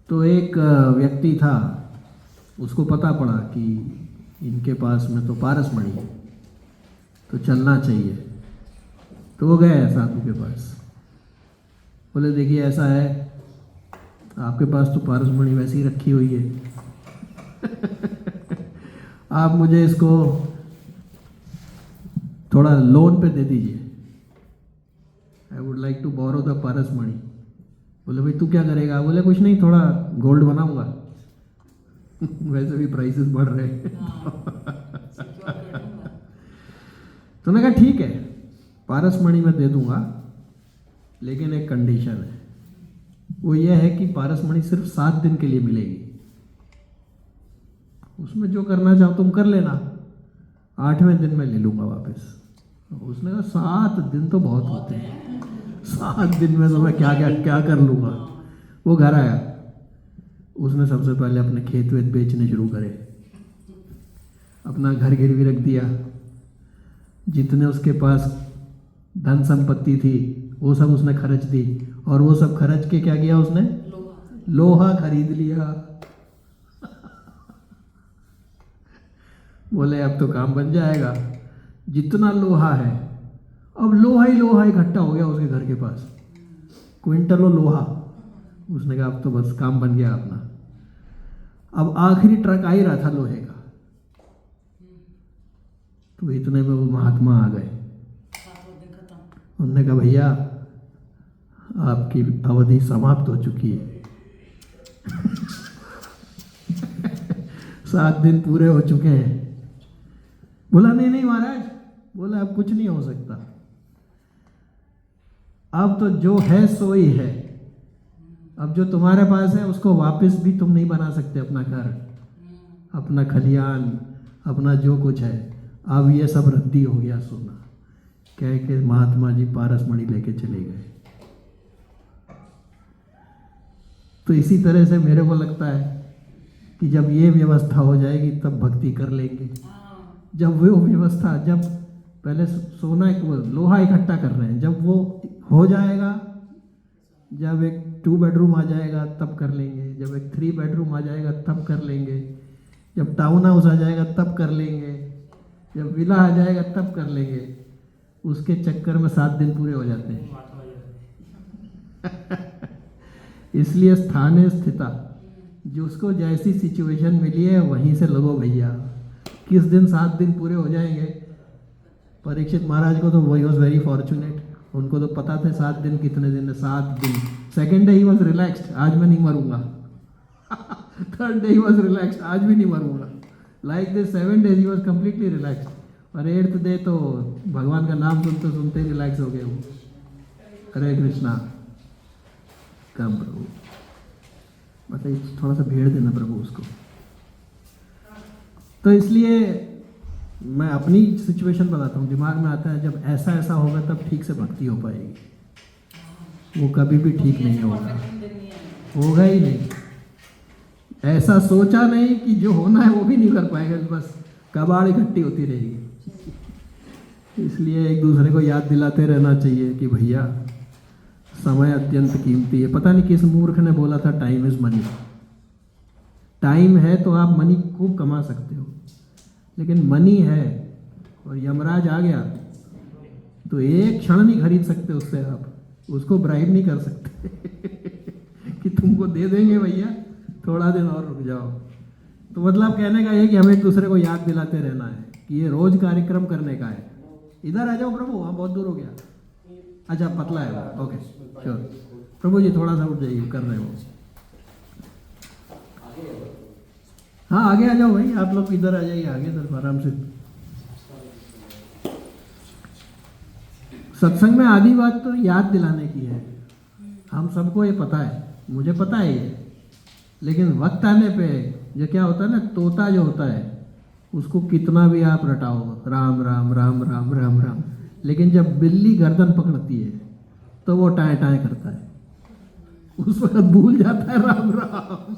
तो एक व्यक्ति था, उसको पता पड़ा कि इनके पास में तो पारस मणि है, तो चलना चाहिए। तो वो गए साधु के पास, बोले देखिए ऐसा है, आपके पास तो पारस मणि वैसे ही रखी हुई है, आप मुझे इसको थोड़ा लोन पे दे दीजिए। I would like to borrow the Paras Mani. बोले भाई तू क्या करेगा? बोले कुछ नहीं, थोड़ा गोल्ड बनाऊंगा। वैसे भी प्राइसेस बढ़ रहे हैं। तो मैंने कहा ठीक है, पारस मणि मैं दे दूंगा, लेकिन एक कंडीशन है, वो ये है कि पारस मणि सिर्फ 7 दिन के लिए मिलेगी, उसमें जो करना चाहो तुम कर लेना, 8वें दिन मैं ले लूंगा वापस। उसने कहा 7 दिन तो बहुत होते हैं, 7 दिन में तो मैं क्या क्या क्या कर लूंगा। वो घर आया, उसने सबसे पहले अपने खेत वेत बेचने शुरू करे, अपना घर गिरवी रख दिया, जितने उसके पास धन संपत्ति थी वो सब उसने खर्च दी, और वो सब खर्च के क्या किया उसने? लोहा खरीद लिया। बोले अब तो काम बन जाएगा, जितना लोहा है, अब लोहा ही लोहा इकट्ठा हो गया उसके घर के पास, क्विंटलों लोहा। उसने कहा अब तो बस काम बन गया अपना। अब आखिरी ट्रक आ ही रहा था लोहे का, तो इतने में वो महात्मा आ गए। उन्होंने कहा भैया आपकी अवधि समाप्त हो चुकी है। 7 दिन पूरे हो चुके हैं। बोला नहीं नहीं महाराज, बोला अब कुछ नहीं हो सकता, अब तो जो है सो ही है, अब जो तुम्हारे पास है उसको वापस भी तुम नहीं बना सकते, अपना घर, अपना खलियान, अपना जो कुछ है, अब ये सब रद्दी हो गया सोना। कह के महात्मा जी पारस मणि लेके चले गए। तो इसी तरह से मेरे को लगता है कि जब ये व्यवस्था हो जाएगी तब भक्ति कर लेंगे। जब वो व्यवस्था, जब पहले सोना लोहा इकट्ठा कर रहे हैं, जब वो हो जाएगा, जब एक 2 बेडरूम आ जाएगा तब कर लेंगे, जब एक 3 बेडरूम आ जाएगा तब कर लेंगे, जब टाउन हाउस आ जाएगा तब कर लेंगे, जब विला आ जाएगा तब कर लेंगे। उसके चक्कर में 7 दिन पूरे हो जाते हैं। इसलिए स्थाने स्थिता, जिसको जैसी सिचुएशन मिली है वहीं से लगो भैया। किस दिन 7 दिन पूरे हो जाएंगे? परीक्षित महाराज को तो वही वॉज वेरी फॉर्चुनेट, उनको तो पता थे 7 दिन कितने दिन है। 7 दिन, second day he was relaxed, आज मैं नहीं मरूंगा। Third day he was relaxed, आज भी नहीं मरूंगा। Like this 7 days he was completely relaxed, और 8th डे तो भगवान का नाम सुनते सुनते रिलैक्स हो गए वो। हरे कृष्णा। कम प्रभु, बताइए थोड़ा सा भेड़ देना प्रभु उसको। तो इसलिए मैं अपनी सिचुएशन बताता हूँ, दिमाग में आता है जब ऐसा ऐसा होगा तब ठीक से भक्ति हो पाएगी, वो कभी भी ठीक नहीं होगा, होगा ही नहीं। ऐसा सोचा नहीं कि जो होना है वो भी नहीं कर पाएगा, बस कबाड़ इकट्ठी होती रहेगी। इसलिए एक दूसरे को याद दिलाते रहना चाहिए कि भैया समय अत्यंत कीमती है। पता नहीं किस मूर्ख ने बोला था टाइम इज मनी। टाइम है तो आप मनी खूब कमा सकते हो, लेकिन मनी है और यमराज आ गया तो एक क्षण नहीं खरीद सकते उससे, आप उसको ब्राइब नहीं कर सकते कि तुमको दे देंगे भैया, थोड़ा दिन और रुक जाओ। तो मतलब कहने का ये कि हमें एक दूसरे को याद दिलाते रहना है कि ये रोज कार्यक्रम करने का है। इधर आ जाओ प्रभु, वहाँ बहुत दूर हो गया। अच्छा पतला है वो, ओके श्योर। प्रभु जी थोड़ा सा उठ जाइए, कर रहे हो। हाँ आगे आ जाओ भाई, आप लोग इधर आ जाइए, आगे इधर आराम से। सत्संग में आधी बात तो याद दिलाने की है। हम सबको ये पता है, मुझे पता है ये, लेकिन वक्त आने पे जो क्या होता है ना, तोता जो होता है उसको कितना भी आप रटाओ, राम राम राम राम राम राम, लेकिन जब बिल्ली गर्दन पकड़ती है तो वो टाए टाए करता है, उस वक्त भूल जाता है राम राम।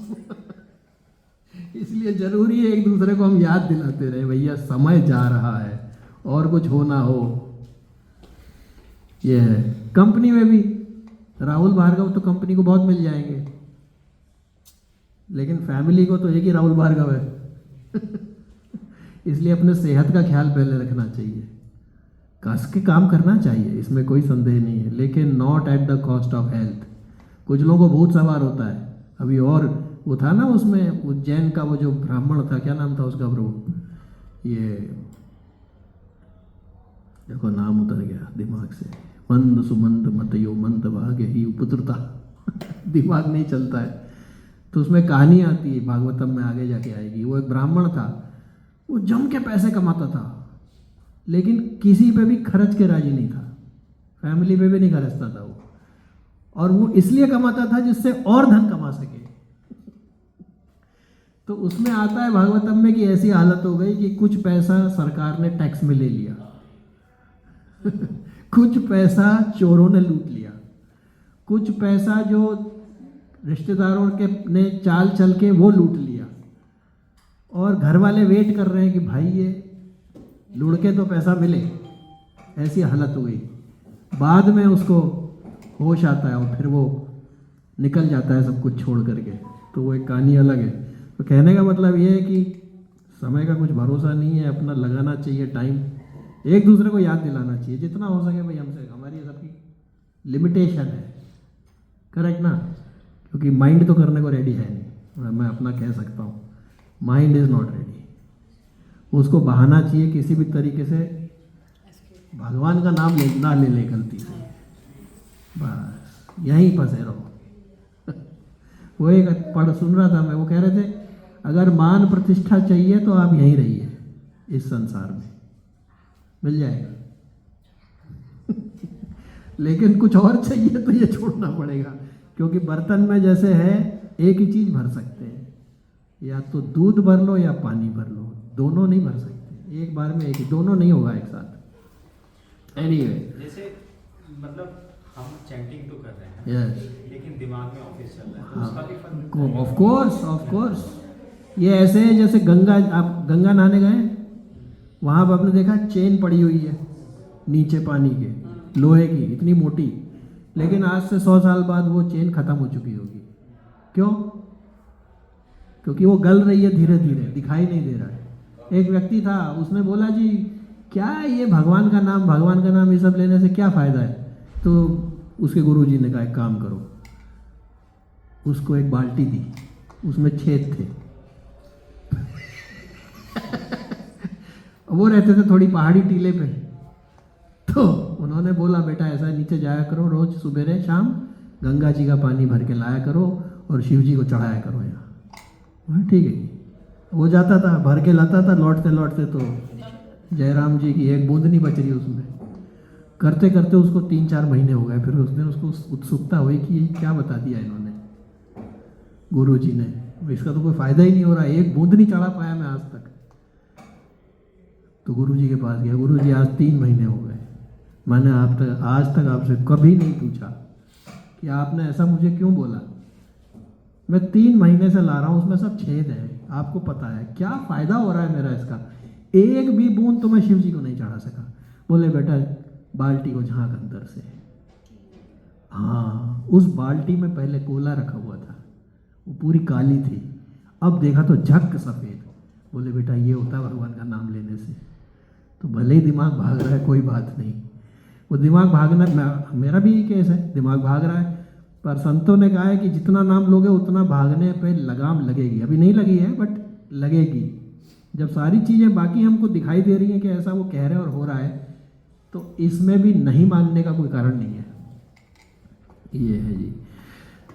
इसलिए जरूरी है एक दूसरे को हम याद दिलाते रहे, भैया समय जा रहा है और कुछ हो ना हो। ये है कंपनी में भी, राहुल भार्गव तो कंपनी को बहुत मिल जाएंगे, लेकिन फैमिली को तो एक ही राहुल भार्गव है। इसलिए अपने सेहत का ख्याल पहले रखना चाहिए। कस के काम करना चाहिए, इसमें कोई संदेह नहीं है, लेकिन not at the cost of health. कुछ लोगों को भूत सवार होता है। अभी और वो था ना उसमें उज्जैन का वो जो ब्राह्मण था, क्या नाम था उसका प्रभु, ये देखो नाम उतर गया दिमाग से, मंद सुमंत मतयो मंद भाग्य ही उपद्रुता। दिमाग नहीं चलता है। तो उसमें कहानी आती है, भागवतम में आगे जाके आएगी। वो एक ब्राह्मण था, वो जम के पैसे कमाता था, लेकिन किसी पे भी खर्च के राजी नहीं था, फैमिली पे भी नहीं खर्चता था वो। और वो इसलिए कमाता था जिससे और धन कमा सके। तो उसमें आता है भागवतम में कि ऐसी हालत हो गई कि कुछ पैसा सरकार ने टैक्स में ले लिया, कुछ पैसा चोरों ने लूट लिया, कुछ पैसा जो रिश्तेदारों के ने चाल चल के वो लूट लिया, और घर वाले वेट कर रहे हैं कि भाई ये लुढ़के तो पैसा मिले। ऐसी हालत हो गई। बाद में उसको होश आता है और फिर वो निकल जाता है सब कुछ छोड़ करके। तो वो एक कहानी अलग है। तो कहने का मतलब ये है कि समय का कुछ भरोसा नहीं है, अपना लगाना चाहिए टाइम, एक दूसरे को याद दिलाना चाहिए जितना हो सके भाई हमसे। हमारी सबकी लिमिटेशन है, करेक्ट ना, क्योंकि माइंड तो करने को रेडी है नहीं। मैं अपना कह सकता हूँ, माइंड इज़ नॉट रेडी। उसको बहाना चाहिए किसी भी तरीके से, भगवान का नाम ना ले ले गलती से, बस यहीं फंसे रहो। वो एक पढ़ सुन रहा था मैं, वो कह रहे थे अगर मान प्रतिष्ठा चाहिए तो आप यहीं रहिए, इस संसार में मिल जाएगा। लेकिन कुछ और चाहिए तो ये छोड़ना पड़ेगा, क्योंकि बर्तन में जैसे है एक ही चीज़ भर सकते हैं, या तो दूध भर लो या पानी भर लो, दोनों नहीं भर सकते एक बार में, एक ही, दोनों नहीं होगा एक साथ। एनीवे, जैसे मतलब हम चैंटिंग तो कर रहे हैं, यस, लेकिन दिमाग में ऑफिस चल रहा है, तो उसका भी फर्क ऑफ कोर्स, ऑफ कोर्स। ये ऐसे है जैसे गंगा, आप गंगा नहाने गए, वहाँ पर आपने देखा चेन पड़ी हुई है नीचे पानी के, लोहे की इतनी मोटी, लेकिन आज से 100 साल बाद वो चेन खत्म हो चुकी होगी। क्यों? क्योंकि वो गल रही है धीरे धीरे, दिखाई नहीं दे रहा है। एक व्यक्ति था, उसने बोला जी क्या ये भगवान का नाम ये सब लेने से क्या फ़ायदा है? तो उसके गुरुजी ने कहा एक काम करो, उसको एक बाल्टी दी, उसमें छेद थे। वो रहते थे थोड़ी पहाड़ी टीले पे, तो उन्होंने बोला बेटा ऐसा नीचे जाया करो, रोज सुबह शाम गंगा जी का पानी भर के लाया करो और शिव जी को चढ़ाया करो यहाँ। ठीक है, वो जाता था भर के लाता था, लौटते लौटते तो जयराम जी की एक बूंद नहीं बच रही उसमें। करते करते उसको 3-4 महीने हो गए। फिर उस दिन उसको उत्सुकता हुई कि ये क्या बता दिया इन्होंने, गुरु जी ने, इसका तो कोई फायदा ही नहीं हो रहा, एक बूंद नहीं चढ़ा पाया मैं आज तक। तो गुरु जी के पास गया, गुरु जी आज 3 महीने हो गए, मैंने आज तक आपसे कभी नहीं पूछा कि आपने ऐसा मुझे क्यों बोला। मैं 3 महीने से ला रहा हूँ, उसमें सब छेद है, आपको पता है, क्या फ़ायदा हो रहा है मेरा इसका? एक भी बूंद तो मैं शिव जी को नहीं चढ़ा सका। बोले बेटा बाल्टी को झाँक अंदर से। हाँ, उस बाल्टी में पहले कोला रखा हुआ था, वो पूरी काली थी, अब देखा तो झक सफ़ेद। बोले बेटा ये होता है भगवान का नाम लेने से। तो भले ही दिमाग भाग रहा है, कोई बात नहीं, वो दिमाग भागना, मेरा भी यही केस है, दिमाग भाग रहा है, पर संतों ने कहा है कि जितना नाम लोगे उतना भागने पे लगाम लगेगी। अभी नहीं लगी है बट लगेगी। जब सारी चीज़ें बाकी हमको दिखाई दे रही हैं कि ऐसा वो कह रहे हैं और हो रहा है, तो इसमें भी नहीं मानने का कोई कारण नहीं है। ये है जी।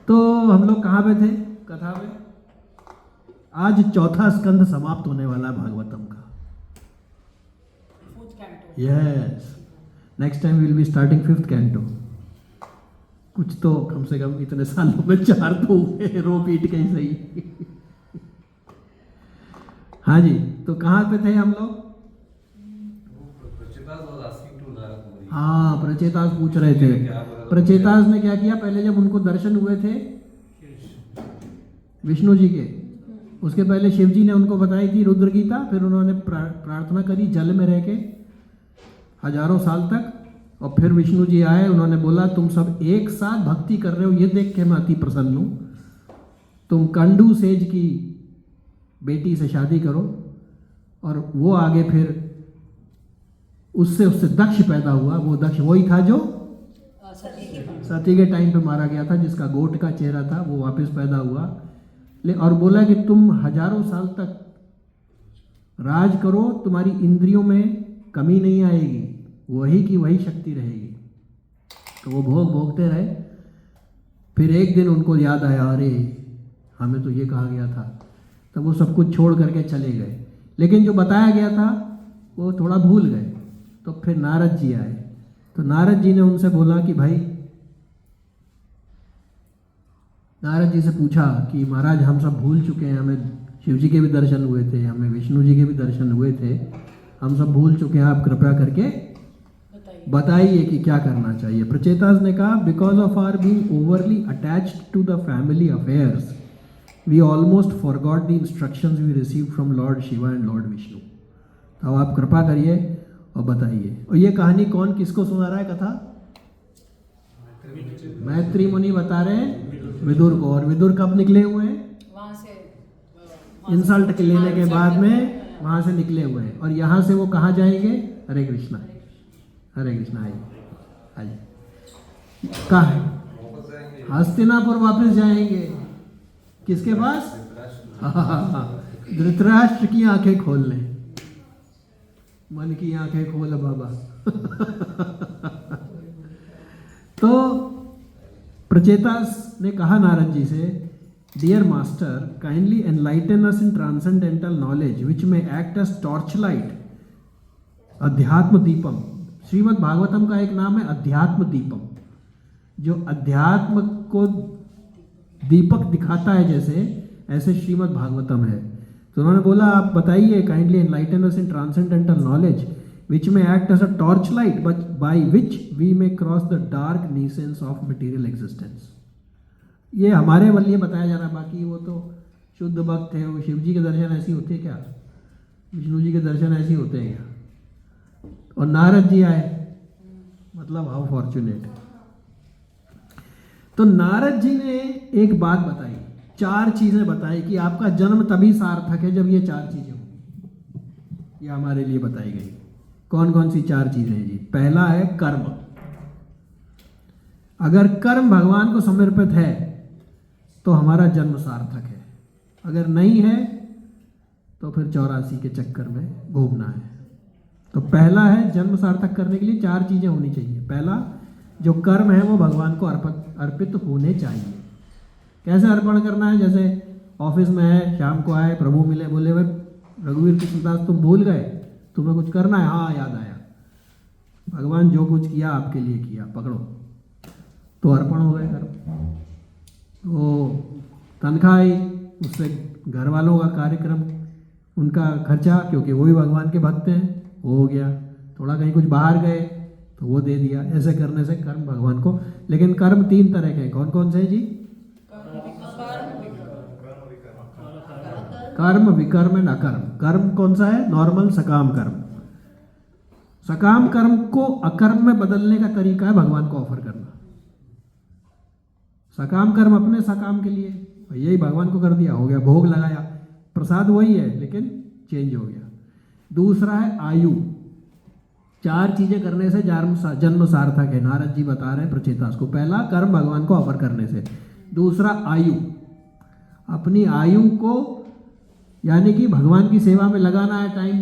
तो हम लोग कहाँ पे थे कथा में? आज 4था स्कंद समाप्त होने वाला है भागवतम का। Yes, next time will be starting 5th canto. कुछ तो कम से कम इतने सालों में 4 तो हुए, रो पीट के ही सही। हाँ जी, तो कहाँ पे थे हम लोग? हाँ, प्रचेतास पूछ रहे थे। प्रचेतास ने क्या किया, पहले जब उनको दर्शन हुए थे विष्णु जी के, उसके पहले शिव जी ने उनको बताई थी रुद्र गीता, फिर उन्होंने प्रार्थना करी जल में रह के हजारों साल तक, और फिर विष्णु जी आए, उन्होंने बोला तुम सब एक साथ भक्ति कर रहे हो, ये देख के मैं अति प्रसन्न हूँ, तुम कंडू सेज की बेटी से शादी करो और वो आगे फिर उससे उससे दक्ष पैदा हुआ। वो दक्ष वही था जो सती के टाइम पे मारा गया था, जिसका गोट का चेहरा था, वो वापस पैदा हुआ। और बोला कि तुम हजारों साल तक राज करो, तुम्हारी इंद्रियों में कमी नहीं आएगी, वही की वही शक्ति रहेगी। तो वो भोग भोगते रहे। फिर एक दिन उनको याद आया, अरे हमें तो ये कहा गया था। तब वो सब कुछ छोड़ करके चले गए, लेकिन जो बताया गया था वो थोड़ा भूल गए। तो फिर नारद जी आए। तो नारद जी ने उनसे बोला कि भाई, नारद जी से पूछा कि महाराज हम सब भूल चुके हैं, हमें शिव जी के भी दर्शन हुए थे, हमें विष्णु जी के भी दर्शन हुए थे, हम सब भूल चुके हैं, आप कृपया करके बताइए कि क्या करना चाहिए। प्रचेतास ने कहा, because of our being overly attached to the family affairs we almost forgot the instructions we receive from lord Shiva and lord Vishnu. तो आप कृपा करिए और बताइए। और ये कहानी कौन किसको सुना रहा है कथा? मैत्री मुनि बता रहे हैं विदुर को। और विदुर कब निकले हुए हैं? वहाँ से इंसल्ट लेने के बाद में वहां से निकले हुए हैं। और यहाँ से वो कहाँ जाएंगे? हरे कृष्णा, हरे कृष्णा। आइए, कहाँ है? हस्तिनापुर वापस जाएंगे। किसके पास? धृतराष्ट्र की आंखें खोल लें, मन की आंखें खोल बाबा। तो प्रचेतास ने कहा नारद जी से, dear master, kindly enlighten us in transcendental knowledge which may act as torch light, अध्यात्म दीपम। श्रीमद् भागवतम का एक नाम है अध्यात्म दीपम, जो अध्यात्म को दीपक दिखाता है जैसे, ऐसे श्रीमद् भागवतम है। तो उन्होंने बोला, आप बताइए, kindly enlighten us in transcendental knowledge which may act as a torch light but by which we may cross the dark nescience of material existence. ये हमारे लिए बताया जा रहा है, बाकी वो तो शुद्ध भक्त है। वो शिव जी के दर्शन ऐसे होते हैं क्या? विष्णु जी के दर्शन ऐसे होते हैं क्या? और नारद जी आए, मतलब हाउ फॉर्चुनेट। तो नारद जी ने एक बात बताई, 4 चीजें बताई कि आपका जन्म तभी सार्थक है जब ये 4 चीजें होंगी। ये हमारे लिए बताई गई। कौन कौन सी 4 चीजें हैं जी? पहला है कर्म। अगर कर्म भगवान को समर्पित है तो हमारा जन्म सार्थक है, अगर नहीं है तो फिर 84 के चक्कर में घूमना है। तो पहला है, जन्म सार्थक करने के लिए 4 चीजें होनी चाहिए। पहला, जो कर्म है वो भगवान को अर्पित होने चाहिए। कैसे अर्पण करना है? जैसे ऑफिस में है, शाम को आए, प्रभु मिले, बोले भाई रघुवीर कृष्णदास तुम भूल गए, तुम्हें कुछ करना है? हाँ याद आया, भगवान जो कुछ किया आपके लिए किया, पकड़ो। तो अर्पण हो गए कर्म। वो तनख्वाह आई, उससे घर वालों का कार्यक्रम, उनका खर्चा, क्योंकि वो भी भगवान के भक्त हैं, वो हो गया। थोड़ा कहीं कुछ बाहर गए तो वो दे दिया। ऐसे करने से कर्म भगवान को। लेकिन कर्म 3 तरह के हैं। कौन कौन से जी? कर्म, विकर्म एंड अकर्म। कर्म कौन सा है? नॉर्मल सकाम कर्म। सकाम कर्म को अकर्म में बदलने का तरीका है भगवान को ऑफर करना। सकाम कर्म अपने सकाम के लिए, यही भगवान को कर दिया, हो गया, भोग लगाया, प्रसाद वही है लेकिन चेंज हो गया। दूसरा है आयु। 4 चीजें करने से जन्म सार्थक है, नारद जी बता रहे हैं प्रचेतास को। पहला, कर्म भगवान को ऑफर करने से। दूसरा, आयु, अपनी आयु को यानी कि भगवान की सेवा में लगाना है टाइम,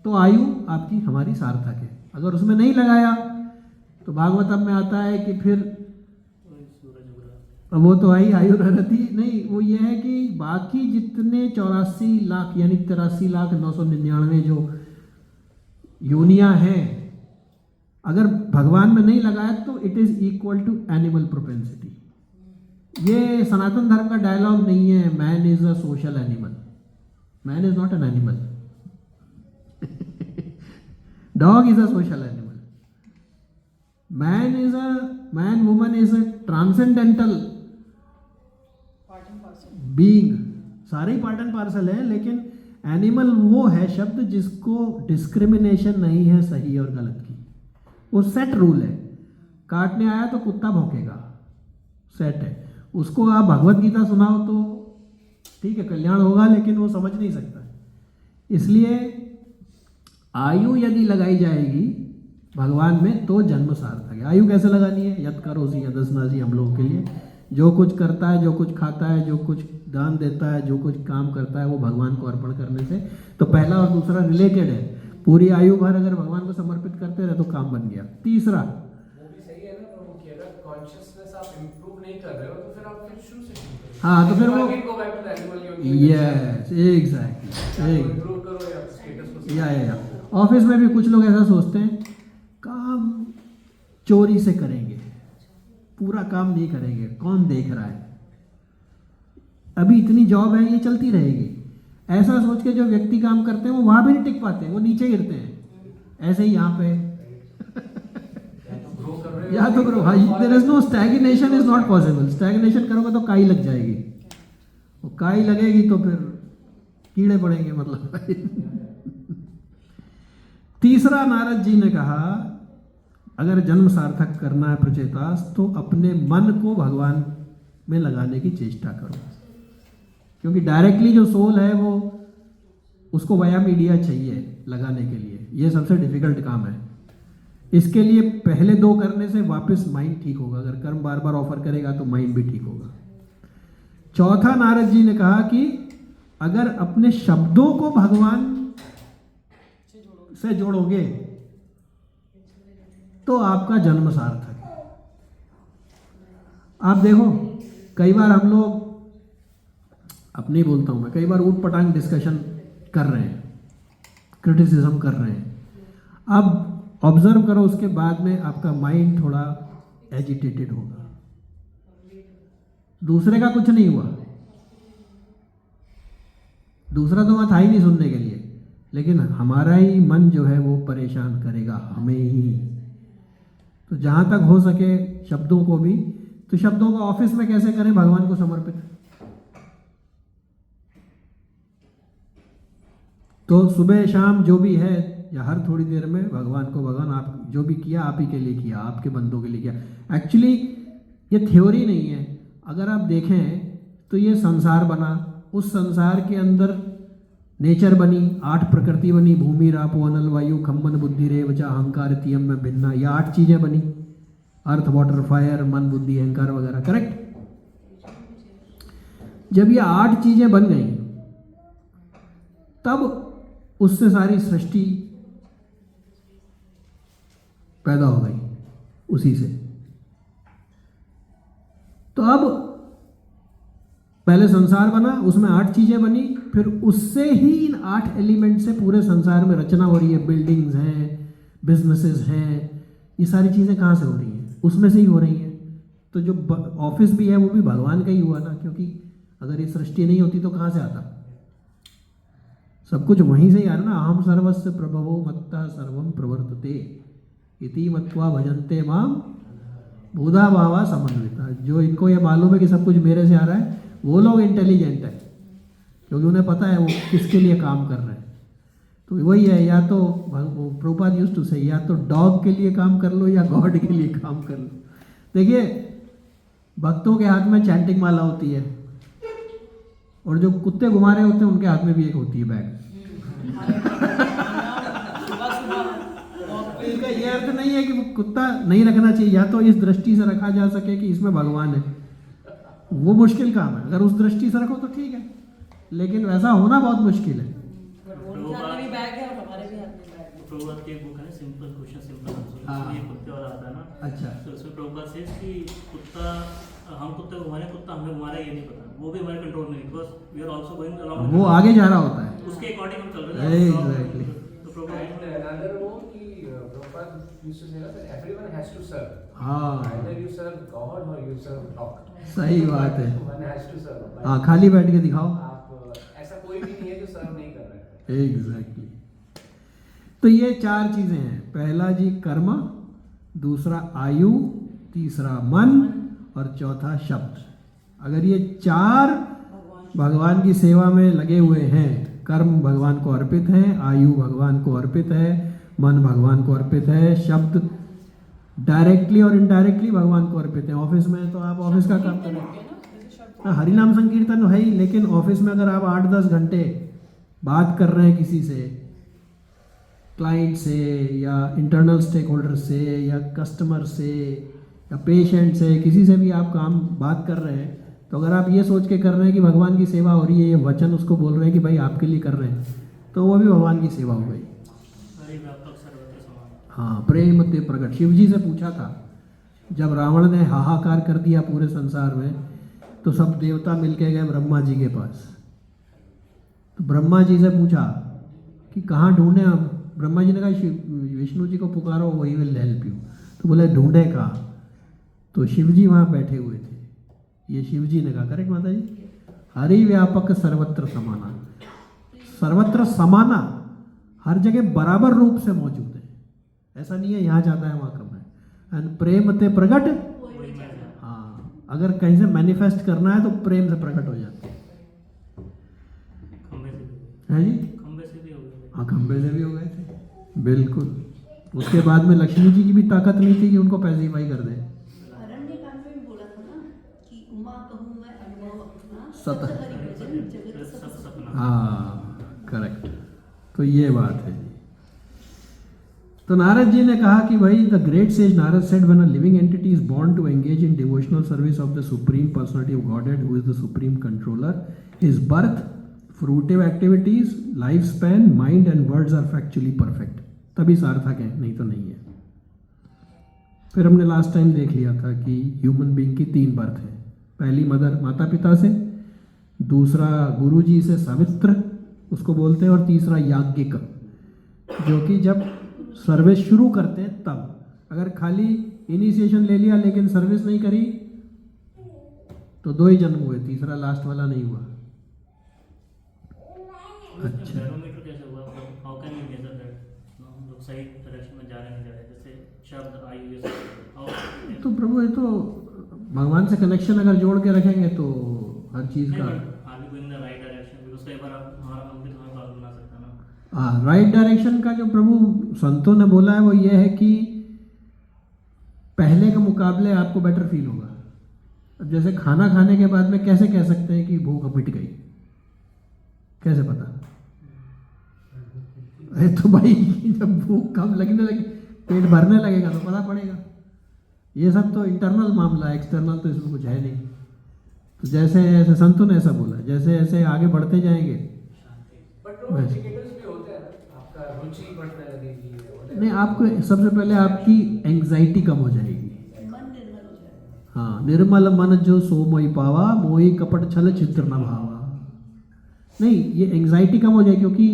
तो आयु आपकी हमारी सार्थक है। अगर उसमें नहीं लगाया तो भागवतम में आता है कि फिर वो तो आई आयु रहती नहीं। वो ये है कि बाकी जितने 84 लाख यानी 83,999 जो योनियां हैं, अगर भगवान में नहीं लगाया तो it is equal to animal propensity. ये सनातन धर्म का डायलॉग नहीं है, man is a social animal, man is not an animal. Dog is a social animal, man woman is a transcendental being. सारे ही पार्ट एंड पार्सल है, लेकिन animal वो है शब्द जिसको डिस्क्रिमिनेशन नहीं है सही और गलत की। वो सेट रूल है, काटने आया तो कुत्ता भौंकेगा, सेट है। उसको आप भगवत गीता सुनाओ तो ठीक है, कल्याण होगा, लेकिन वो समझ नहीं सकता। इसलिए आयु यदि लगाई जाएगी भगवान में तो जन्म सार्थक है। आयु कैसे लगानी है? यत करोसि यदस्नासि, हम लोगों के लिए जो कुछ करता है, जो कुछ खाता है, जो कुछ दान देता है, जो कुछ काम करता है, वो भगवान को अर्पण करने से। तो पहला और दूसरा रिलेटेड है। पूरी आयु भर अगर भगवान को समर्पित करते रहे तो काम बन गया। तीसरा, वो भी सही है ना प्रभु कि अगर कॉन्शियसनेस आप इंप्रूव नहीं कर रहे हो तो फिर आप फिर शुरू से शुरू करो। हाँ, तो फिर वो go back to the animal yes exactly improve करो या स्टेटस को या ऑफिस में भी कुछ लोग ऐसा सोचते हैं काम चोरी से करेंगे, पूरा काम नहीं करेंगे, कौन देख रहा है, अभी इतनी जॉब है, ये चलती रहेगी। ऐसा सोच के जो व्यक्ति काम करते हैं वो वहां भी नहीं टिक पाते, वो नीचे गिरते हैं। ऐसे ही यहाँ पे या तो करो, there is no stagnation, is not possible. Stagnation करोगे तो काई लग जाएगी, वो काई लगेगी तो फिर कीड़े पड़ेंगे मतलब। तीसरा, नारद जी ने कहा अगर जन्म सार्थक करना है प्रचेतास तो अपने मन को भगवान में लगाने की चेष्टा करो, क्योंकि डायरेक्टली जो सोल है वो उसको वाया मीडिया चाहिए लगाने के लिए। ये सबसे डिफिकल्ट काम है। इसके लिए पहले दो करने से वापस माइंड ठीक होगा। अगर कर्म बार बार ऑफर करेगा तो माइंड भी ठीक होगा। चौथा, नारद जी ने कहा कि अगर अपने शब्दों को भगवान से जोड़ोगे तो आपका जन्म सार्थक है। आप देखो, कई बार हम लोग, अपनी बोलता हूं मैं, कई बार ऊट पटांग डिस्कशन कर रहे हैं, क्रिटिसिज्म कर रहे हैं। अब ऑब्जर्व करो, उसके बाद में आपका माइंड थोड़ा एजिटेटेड होगा। दूसरे का कुछ नहीं हुआ, दूसरा तो वहां था ही नहीं सुनने के लिए, लेकिन हमारा ही मन जो है वो परेशान करेगा हमें ही। तो जहां तक हो सके शब्दों को भी, तो शब्दों को ऑफिस में कैसे करें भगवान को समर्पित। तो सुबह शाम जो भी है या हर थोड़ी देर में भगवान को, भगवान आप जो भी किया आप ही के लिए किया, आपके बंदों के लिए किया। एक्चुअली ये थ्योरी नहीं है, अगर आप देखें तो ये संसार बना, उस संसार के अंदर नेचर बनी, 8 प्रकृति बनी, भूमि रापो अनल वायु खम्बन बुद्धि रेव च अहंकार तियम में भिन्ना, ये 8 चीजें बनी, अर्थ वाटर फायर मन बुद्धि अहंकार वगैरह, करेक्ट। जब ये 8 चीजें बन गई तब उससे सारी सृष्टि पैदा हो गई उसी से। तो अब पहले संसार बना, उसमें 8 चीजें बनी, फिर उससे ही इन 8 एलिमेंट से पूरे संसार में रचना हो रही है। बिल्डिंग्स हैं, बिजनेसेस हैं, ये सारी चीजें कहाँ से हो रही हैं? उसमें से ही हो रही हैं। तो जो ऑफिस भी है वो भी भगवान का ही हुआ ना, क्योंकि अगर ये सृष्टि नहीं होती तो कहाँ से आता? सब कुछ वहीं से ही आ रहा ना। अहम सर्वस्य प्रभवो मत्तः सर्वम प्रवर्तते इति मत्वा भजन्ते माम भूधा भावा समन्विता। जो इनको ये मालूम है कि सब कुछ मेरे से आ रहा है, वो लोग इंटेलिजेंट है, क्योंकि उन्हें पता है वो किसके लिए काम कर रहे हैं। तो वही है, या तो प्रभुपाद यूज्ड टू से, या तो डॉग के लिए काम कर लो या गॉड के लिए काम कर लो। देखिए, भक्तों के हाथ में चैंटिंग माला होती है, और जो कुत्ते घुमा रहे होते हैं उनके हाथ में भी एक होती है बैग। इसका ये अर्थ नहीं है कि वो कुत्ता नहीं रखना चाहिए, या तो इस दृष्टि से रखा जा सके कि इसमें भगवान है, वो मुश्किल काम है। अगर उस दृष्टि से रखो तो ठीक है, लेकिन वैसा होना बहुत मुश्किल है। प्रभुपाद की एक बुक है सिंपल क्वेश्चन सिंपल आंसर, हाँ। ये कुत्ते वाला आता है ना। अच्छा। तो उसमें प्रभुपाद से कि कुत्ता, हम कुत्ते को घुमाने, कुत्ता हमें घुमा रहा है ये नहीं पता, वो भी हमारे कंट्रोल में नहीं, because we are also going along, वो आगे जा रहा होता है, उसके अकॉर्डिंग हम चल रहे हैं। Exactly. तो प्रभुपाद another one कि Prabhupada used to say that everyone has to serve. हाँ Either you serve God or you serve dog. सही बात है। One has to serve. हाँ, खाली बैठ के दिखाओ। आप ऐसा कोई भी नहीं है जो सर्व नहीं कर रहा है। एग्जैक्टली। तो ये 4 चीजें हैं। पहला जी कर्म, दूसरा आयु, तीसरा मन, और चौथा शब्द। अगर ये 4 भगवान की सेवा में लगे हुए हैं, कर्म भगवान को अर्पित है, आयु भगवान को अर्पित है, मन भगवान को अर्पित है, शब्द डायरेक्टली और इनडायरेक्टली भगवान को अर्पित है। ऑफिस में तो आप ऑफिस का काम करें, हाँ, हरिनाम संकीर्तन है ही, लेकिन ऑफिस में अगर आप 8-10 घंटे बात कर रहे हैं किसी से, क्लाइंट से या इंटरनल स्टेक होल्डर से या कस्टमर से या पेशेंट से, किसी से भी आप काम बात कर रहे हैं, तो अगर आप ये सोच के कर रहे हैं कि भगवान की सेवा हो रही है, ये वचन उसको बोल रहे हैं कि भाई आपके लिए कर रहे हैं, तो वो भी भगवान की सेवा हो गई। हरि व्यापक सर्वत्र समान। हाँ, प्रेम ते प्रकट। शिव जी से पूछा था, जब रावण ने हाहाकार कर दिया पूरे संसार में, तो सब देवता मिलके गए ब्रह्मा जी के पास। तो ब्रह्मा जी से पूछा कि कहाँ ढूंढे हम। ब्रह्मा जी ने कहा विष्णु जी को पुकारो, वही विल हेल्प यू। तो बोले ढूंढे कहाँ? तो शिव जी वहाँ बैठे हुए थे। ये शिव जी ने कहा, करेक्ट माता जी, हरि व्यापक सर्वत्र समाना। सर्वत्र समाना, हर जगह बराबर रूप से मौजूद है। ऐसा नहीं है यहाँ ज़्यादा है वहाँ कम है। एंड प्रेम ते प्रकट, हाँ, अगर कहीं से मैनिफेस्ट करना है तो प्रेम से प्रकट हो जाते हैं। खंबे से भी, है जी, खंबे से भी हो गए। हाँ, खंबे से भी हो गए थे, बिल्कुल। उसके बाद में लक्ष्मी जी की भी ताकत नहीं थी कि उनको पैसिफाई कर दे। अरण्यकांड में भी बोला था ना कि उमा कहूँ मैं अनुभव अपना सत- हरि भजन जगत सब सपना। हाँ, करेक्ट। तो ये बात है। तो नारद जी ने कहा कि भाई the great sage Narad said when a living entity is born to engage in devotional service of the supreme personality of Godhead who is the supreme controller, his birth, fruitive activities, life span, mind and words are factually perfect. तभी सार्थक है, नहीं तो नहीं है। फिर हमने last time देख लिया था कि ह्यूमन बीइंग की 3 बर्थ है। पहली मदर माता पिता से, दूसरा गुरु जी से सवित्र उसको बोलते हैं, और तीसरा याज्ञिक, जो कि जब सर्विस शुरू करते हैं तब। अगर खाली इनिशिएशन ले लिया लेकिन सर्विस नहीं करी तो 2 ही जन्म हुए, तीसरा लास्ट वाला नहीं हुआ। अच्छा, बैरोमीटर कैसे हुआ? How can you measure that हम लोग सही डायरेक्शन में जा रहे हैं, नहीं जा रहे? जैसे शब्द आयु ये सब, तो प्रभु ये तो भगवान से कनेक्शन अगर जोड़ के रखेंगे तो हर चीज़ का, are we going the right direction? Because कई बार हमारा मन भी तो हमें बात बना सकता है ना। हाँ, राइट डायरेक्शन का जो प्रभु संतों ने बोला है वो ये है कि पहले के मुकाबले आपको बेटर फील होगा। अब जैसे खाना खाने के बाद में कैसे कह सकते हैं कि भूख मिट गई? कैसे पता? अरे तो भाई जब भूख कम लगने लगे, पेट भरने लगेगा तो पता पड़ेगा। ये सब तो इंटरनल मामला है, एक्सटर्नल तो इसमें कुछ है नहीं। तो जैसे ऐसे संतों ने ऐसा बोला, जैसे ऐसे आगे बढ़ते जाएंगे। बट वो इंडिकेटर्स भी होते हैं ना, आपका रुचि बढ़ने लगेगी। नहीं, आपको सबसे पहले आपकी एंग्जाइटी कम हो जाएगी। मन निर्मल हो जाएगा। हाँ, निर्मल मन जो सो मोई पावा, मोई कपट छल चित्र न भावा। नहीं, ये एंग्जाइटी कम हो जाएगी, क्योंकि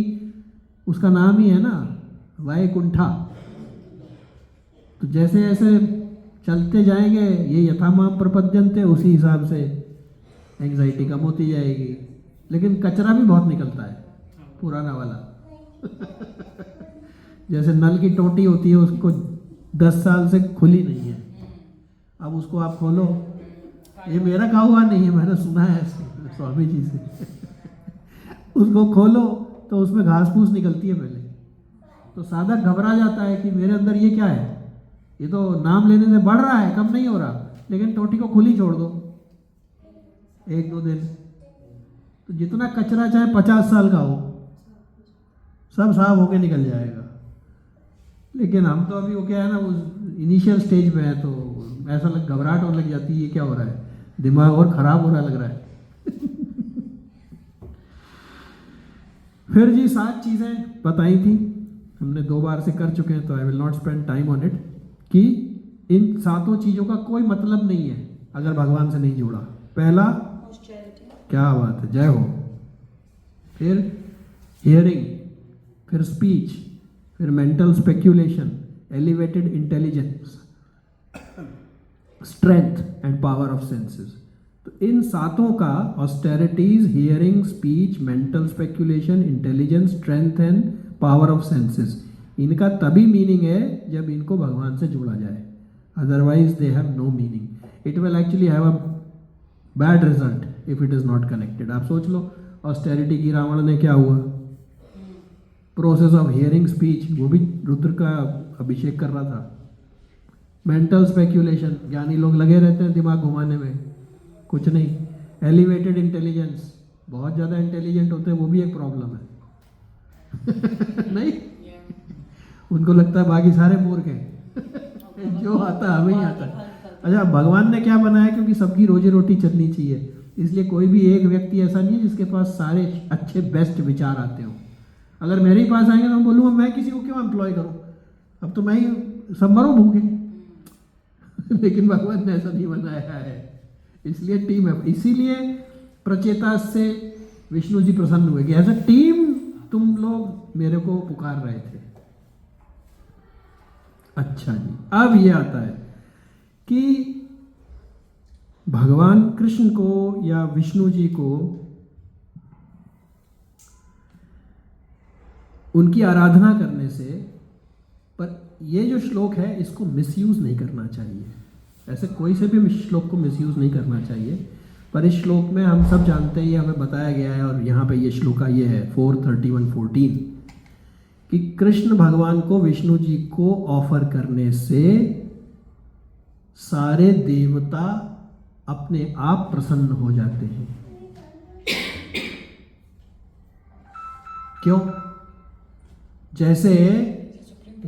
उसका नाम ही है ना वैकुंठा। तो जैसे ऐसे चलते जाएंगे, ये यथामाम प्रपद्यन्ते, उसी हिसाब से एंग्जाइटी कम होती जाएगी। लेकिन कचरा भी बहुत निकलता है पुराना वाला। जैसे नल की टोटी होती है, उसको 10 साल से खुली नहीं है, अब उसको आप खोलो, ये मेरा कहा हुआ नहीं है, मैंने सुना है स्वामी जी से। उसको खोलो तो उसमें घास फूस निकलती है पहले, तो साधक घबरा जाता है कि मेरे अंदर ये क्या है, ये तो नाम लेने से बढ़ रहा है, कम नहीं हो रहा। लेकिन टोटी को खुली छोड़ दो 1-2 दिन, तो जितना कचरा चाहे 50 साल का हो, सब साफ होके निकल जाएगा। लेकिन हम तो अभी वो क्या है ना, उस इनिशियल स्टेज पे है, तो ऐसा घबराहट होने लग जाती है, ये क्या हो रहा है, दिमाग और खराब हो रहा लग रहा है। फिर जी 7 चीज़ें बताई थी हमने, 2 बार से कर चुके हैं, तो I will not spend time on it, कि इन 7 चीज़ों का कोई मतलब नहीं है अगर भगवान से नहीं जुड़ा। पहला, क्या बात है, जय हो। फिर हियरिंग, फिर स्पीच, फिर mental speculation, elevated intelligence, strength and power of senses. तो इन 7 का austerities, hearing, speech, mental speculation, intelligence, strength and power of senses, इनका तभी मीनिंग है जब इनको भगवान से जोड़ा जाए, otherwise they have no meaning. It will actually have a bad result if it is not connected. आप सोच लो, ऑस्टेरिटी की रावण ने क्या हुआ, प्रोसेस ऑफ हियरिंग स्पीच, वो भी रुद्र का अभिषेक कर रहा था, मेंटल स्पेक्यूलेशन, ज्ञानी लोग लगे रहते हैं दिमाग घुमाने में, कुछ नहीं। एलिवेटेड इंटेलिजेंस, बहुत ज़्यादा इंटेलिजेंट होते हैं, वो भी एक प्रॉब्लम है। नहीं, उनको लगता है बाकी सारे मूर्ख हैं, जो आता हमें ही आता है। अच्छा, भगवान ने क्या बनाया, क्योंकि सबकी रोजी रोटी चलनी चाहिए, इसलिए कोई भी एक व्यक्ति ऐसा नहीं है जिसके पास सारे अच्छे बेस्ट विचार आते हो। अगर मेरे ही पास आएंगे तो मैं बोलूँगा मैं किसी को क्यों एम्प्लॉय करूँ, अब तो मैं ही सब मरो भूखे। लेकिन भगवान ने ऐसा नहीं बनाया है, इसलिए टीम है। इसीलिए प्रचेता से विष्णु जी प्रसन्न हुए कि एज अ टीम तुम लोग मेरे को पुकार रहे थे। अच्छा जी, अब ये आता है कि भगवान कृष्ण को या विष्णु जी को उनकी आराधना करने से, पर ये जो श्लोक है इसको मिसयूज नहीं करना चाहिए। ऐसे कोई से भी श्लोक को मिसयूज नहीं करना चाहिए, पर इस श्लोक में हम सब जानते हैं, ये हमें बताया गया है, और यहाँ पे ये श्लोका ये है 4:31-14 कि कृष्ण भगवान को विष्णु जी को ऑफर करने से सारे देवता अपने आप प्रसन्न हो जाते हैं। क्यों? जैसे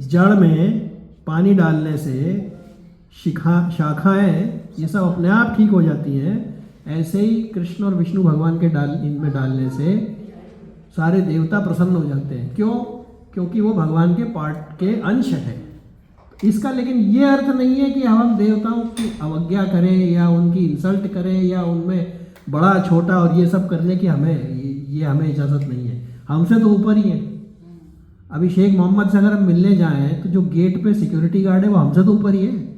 जड़ में पानी डालने से शाखाएं ये सब अपने आप ठीक हो जाती हैं, ऐसे ही कृष्ण और विष्णु भगवान के इनमें डालने से सारे देवता प्रसन्न हो जाते हैं। क्यों? क्योंकि वो भगवान के पार्ट के अंश है। इसका लेकिन ये अर्थ नहीं है कि हम देवताओं की अवज्ञा करें या उनकी इंसल्ट करें या उनमें बड़ा छोटा और ये सब करने की हमें इजाज़त नहीं है। हमसे तो ऊपर ही है। अभी शेख मोहम्मद से अगर हम मिलने जाएं तो जो गेट पे सिक्योरिटी गार्ड है वो हमसे तो ऊपर ही है।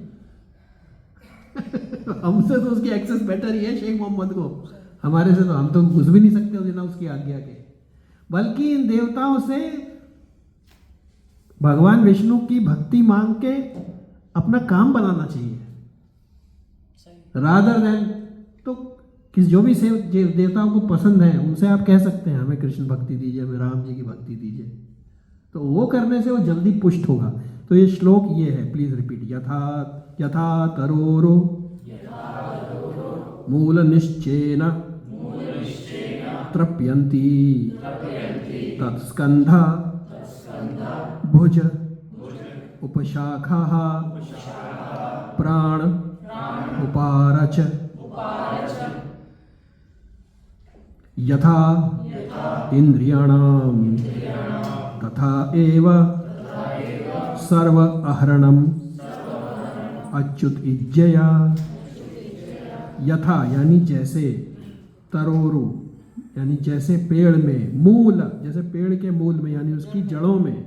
हमसे तो उसकी एक्सेस बेटर ही है शेख मोहम्मद को, हमारे से तो हम तो घुस भी नहीं सकते बिना उसकी आज्ञा के। बल्कि इन देवताओं से भगवान विष्णु की भक्ति मांग के अपना काम बनाना चाहिए, रादर देन तो किस जो भी देवताओं को पसंद है उनसे आप कह सकते हैं हमें कृष्ण भक्ति दीजिए, हमें राम जी की भक्ति दीजिए, तो वो करने से वो जल्दी पुष्ट होगा। तो ये श्लोक ये है, प्लीज रिपीट। यथा तरोरो मूल निश्चेन तृप्यन्ति तत्स्कंधा भुज उपशाखाः प्राण उपारच यथा इंद्रियाणां तथा एव सर्व अहरणम अच्युत इज्जया। यथा यानी जैसे, तरोरु यानी जैसे पेड़ में, मूल जैसे पेड़ के मूल में यानी उसकी जड़ों में,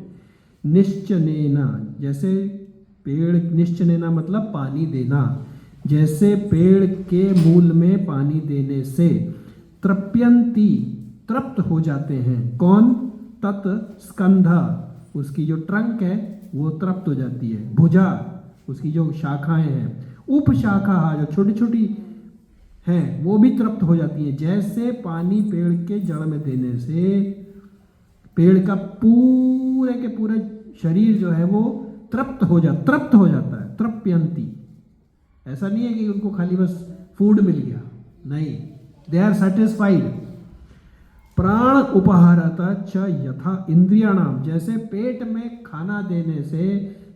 निश्चनेना जैसे पेड़, निश्चनेना मतलब पानी देना, जैसे पेड़ के मूल में पानी देने से तृप्यंती तृप्त हो जाते हैं। कौन? तत् स्कंधा उसकी जो ट्रंक है वो तृप्त हो जाती है, भुजा उसकी जो शाखाएं हैं, उपशाखा जो छोटी छोटी हैं वो भी तृप्त हो जाती है। जैसे पानी पेड़ के जड़ में देने से पेड़ का पूरे के पूरे शरीर जो है वो तृप्त हो जाता है, तृप्यंती। ऐसा नहीं है कि उनको खाली बस फूड मिल गया, नहीं, दे आर सेटिस्फाइड। प्राण उपहारता च यथा इंद्रियाणाम, जैसे पेट में खाना देने से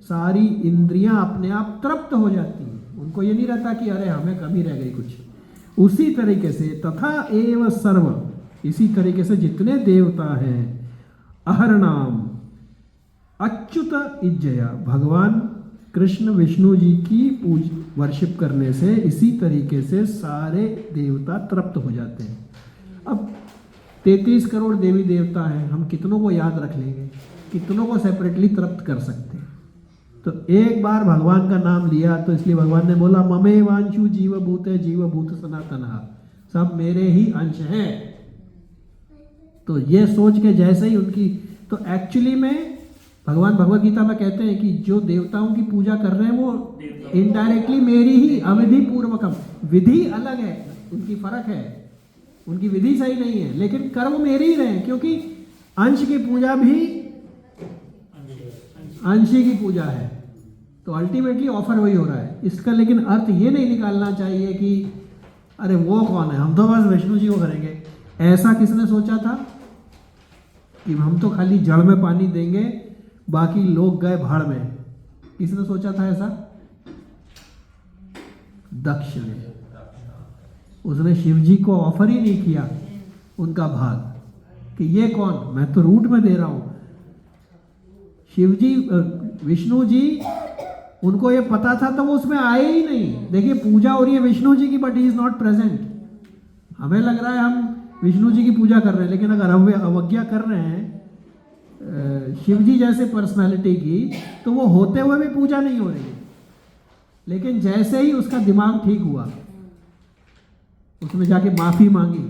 सारी इंद्रियां अपने आप तृप्त हो जाती हैं, उनको ये नहीं रहता कि अरे हमें कमी रह गई कुछ। उसी तरीके से तथा एव सर्व, इसी तरीके से जितने देवता हैं, अहरणाम अच्युत इज्जया, भगवान कृष्ण विष्णु जी की वर्शिप करने से इसी तरीके से सारे देवता तृप्त हो जाते हैं। अब 33 करोड़ देवी देवता हैं, हम कितनों को याद रख लेंगे, कितनों को सेपरेटली तृप्त कर सकते हैं। तो एक बार भगवान का नाम लिया तो इसलिए भगवान ने बोला ममे वांशु जीव भूत सनातनः, सब मेरे ही अंश हैं। तो ये सोच के जैसे ही उनकी, तो एक्चुअली में भगवान भगवत गीता में कहते हैं कि जो देवताओं की पूजा कर रहे हैं वो इनडायरेक्टली मेरी ही अविधि पूर्वकम, विधि अलग है, उनकी फर्क है, उनकी विधि सही नहीं है, लेकिन कर्म मेरे ही रहे, क्योंकि अंश की पूजा भी अंशी की पूजा है। तो अल्टीमेटली ऑफर वही हो रहा है इसका। लेकिन अर्थ ये नहीं निकालना चाहिए कि अरे वो कौन है, हम तो बस विष्णु जी को करेंगे। ऐसा किसने सोचा था कि हम तो खाली जड़ में पानी देंगे, बाकी लोग गए भाड़ में? किसने सोचा था ऐसा? दक्ष ने। उसने शिव जी को ऑफर ही नहीं किया उनका भाग कि ये कौन, मैं तो रूट में दे रहा हूं। शिव जी, विष्णु जी, उनको ये पता था तो वो उसमें आए ही नहीं। देखिए पूजा हो रही है विष्णु जी की, but he is not present. हमें लग रहा है हम विष्णु जी की पूजा कर रहे हैं, लेकिन अगर हम अवज्ञा कर रहे हैं शिव जी जैसे पर्सनालिटी की, तो वो होते हुए भी पूजा नहीं हो रही है। लेकिन जैसे ही उसका दिमाग ठीक हुआ, उसने जाके माफी मांगी,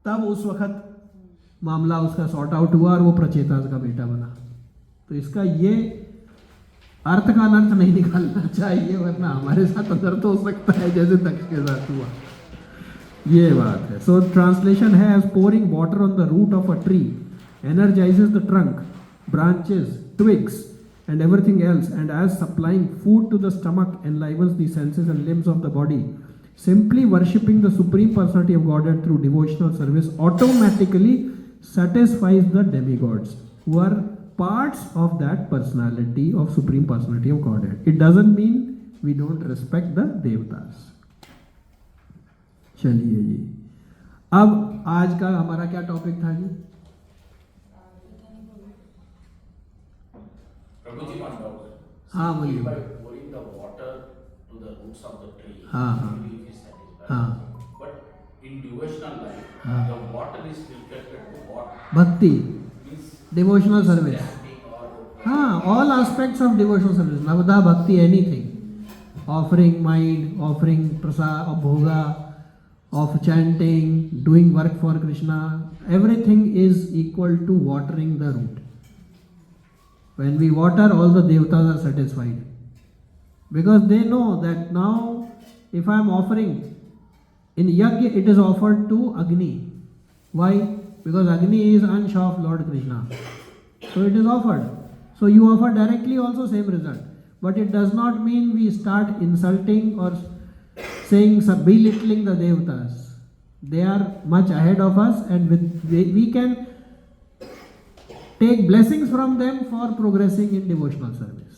तब उस वक्त मामला उसका सॉर्ट आउट हुआ और वो प्रचेता का बेटा बना। तो इसका ये अर्थ का अनर्थ नहीं निकालना चाहिए, वरना हमारे साथ अनर्थ हो सकता है जैसे दक्ष के साथ हुआ। ये बात है। सो ट्रांसलेशन है as pouring water on the root of a tree energizes the trunk, branches, twigs and everything else, and as supplying food to the stomach enlivens the senses and limbs of the body. Simply worshipping the Supreme Personality of Godhead through devotional service automatically satisfies the demigods who are parts of that personality of Supreme Personality of Godhead. It doesn't mean we don't respect the Devatas. चलिए जी, अब आज का हमारा क्या topic था जी? हाँ बोलिए। By pouring the water to the roots of the tree, हाँ, हाँ, he is satisfied. हाँ, But in devotional life, हाँ, the water is related to what bhakti, means devotional service. chanting or हाँ, all aspects of devotional service, navadha bhakti, anything, offering mind, offering prasad, bhoga, of chanting, doing work for Krishna, everything is equal to watering the root. When we water, all the devatas are satisfied, because they know that now if I am offering in yajna, it is offered to Agni. Why? Because Agni is ansh of Lord Krishna, so it is offered. So you offer directly also same result, but it does not mean we start insulting or saying belittling the devatas. They are much ahead of us, and we can take blessings from them for progressing in devotional service.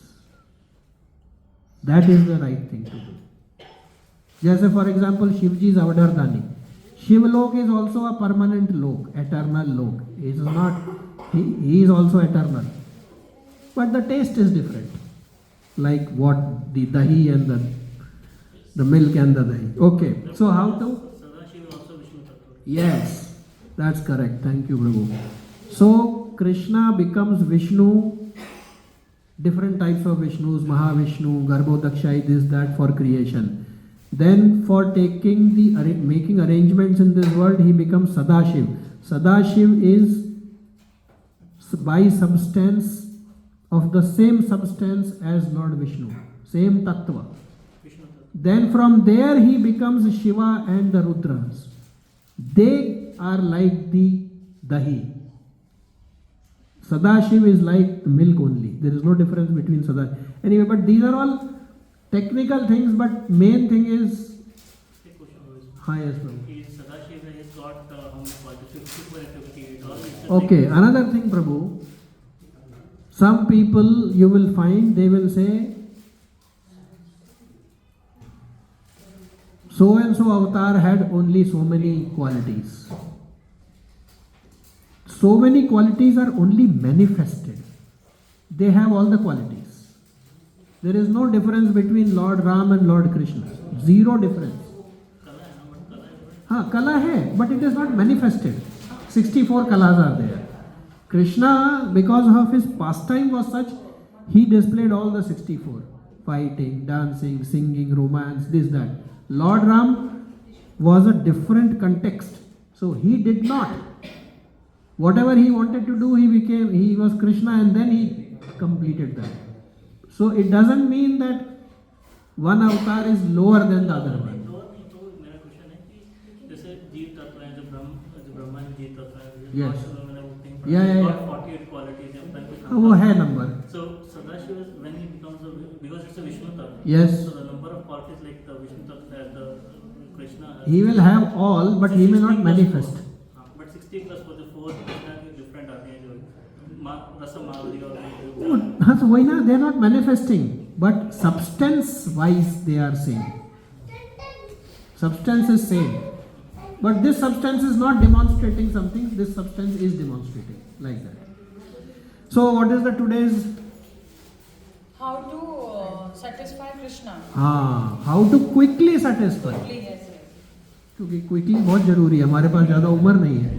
That is the right thing to do. जैसे for example Shiv ji is अवधरदानी. Shivlok is also a permanent lok, eternal lok. It is not, he is also eternal, but the taste is different. Like what the dahi and the milk and the dahi. Okay, so how to? Sadashiv is also Vishnu Tattva. Yes, that's correct. Thank you, Prabhu. So Krishna becomes Vishnu. Different types of Vishnus, Mahavishnu, Garbhodaksha, this, that for creation. Then for taking making arrangements in this world, he becomes Sadashiv. Sadashiv is by substance of the same substance as Lord Vishnu, same Tattva. Vishnu Tattva. Then from there he becomes Shiva and the Rudras. They are like the dahi. Sadashiv is like milk only. There is no difference between Sadashiv. Anyway, but these are all technical things, but main thing is एक question और is- highest Prabhu. कि Sadashiv has got how many qualities? 54 and 58. All it's a Okay, another thing, Prabhu. Some people you will find they will say, so and so avatar had only so many qualities. So many qualities are only manifested. They have all the qualities. There is no difference between Lord Ram and Lord Krishna. Zero difference. कला है ना, but कला है हाँ, कला है, but it is not manifested. 64 kalas are there. Krishna, because of his pastime was such, he displayed all the 64. Fighting, dancing, singing, romance, this, that. Lord Ram was a different context. So he did not. Whatever he wanted to do, he was Krishna, and then he completed that. So it doesn't mean that one avatar is lower than the other one. तो मेरा question है कि जैसे जीव तत्व है, जो ब्रह्मा में जीव तत्व है, Yes. मैंने वो thing Yeah, yeah, got yeah. 48 qualities है, अपना कुछ हाँ, वो है number So Sadashiva, when he becomes because it's a Vishnu Tattva. Yes. So the number of qualities like the Vishnu Tattva as the Krishna. Has, He will have all, but he may not 60 plus manifest. 4. But 60 plus 4 the 4 Krishna के different आते हैं जो रस माधुरी और हाँ तो वही ना, they are not manifesting, but substance wise they are same. Substance is same, but this substance is not demonstrating something. This substance is demonstrating like that. So what is the today's? How to satisfy Krishna? how to quickly satisfy. Quickly, yes. क्योंकि quickly बहुत जरूरी है, हमारे पास ज़्यादा उम्र नहीं है।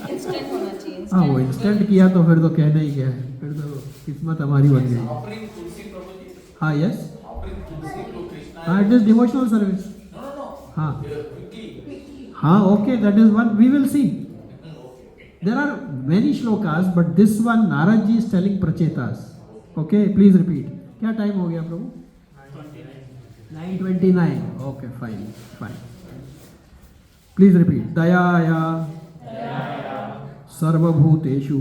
Instant होना चाहिए। हाँ वो इंस्टेंट किया तो फिर तो कहना ही क्या है, फिर तो किस्मत हमारी बन गई। Offering Tulsi Prabhuji. हाँ yes, Offering Tulsi to Krishna. हाँ it is devotional service. No. हाँ Quickly. हाँ okay, that is one we will see. There are many shlokas, but this one Narad ji is telling prachetas. Okay, please repeat. क्या time हो गया प्रभु? 9:29. Okay, fine. Please repeat. दयाया सर्वभूतेषु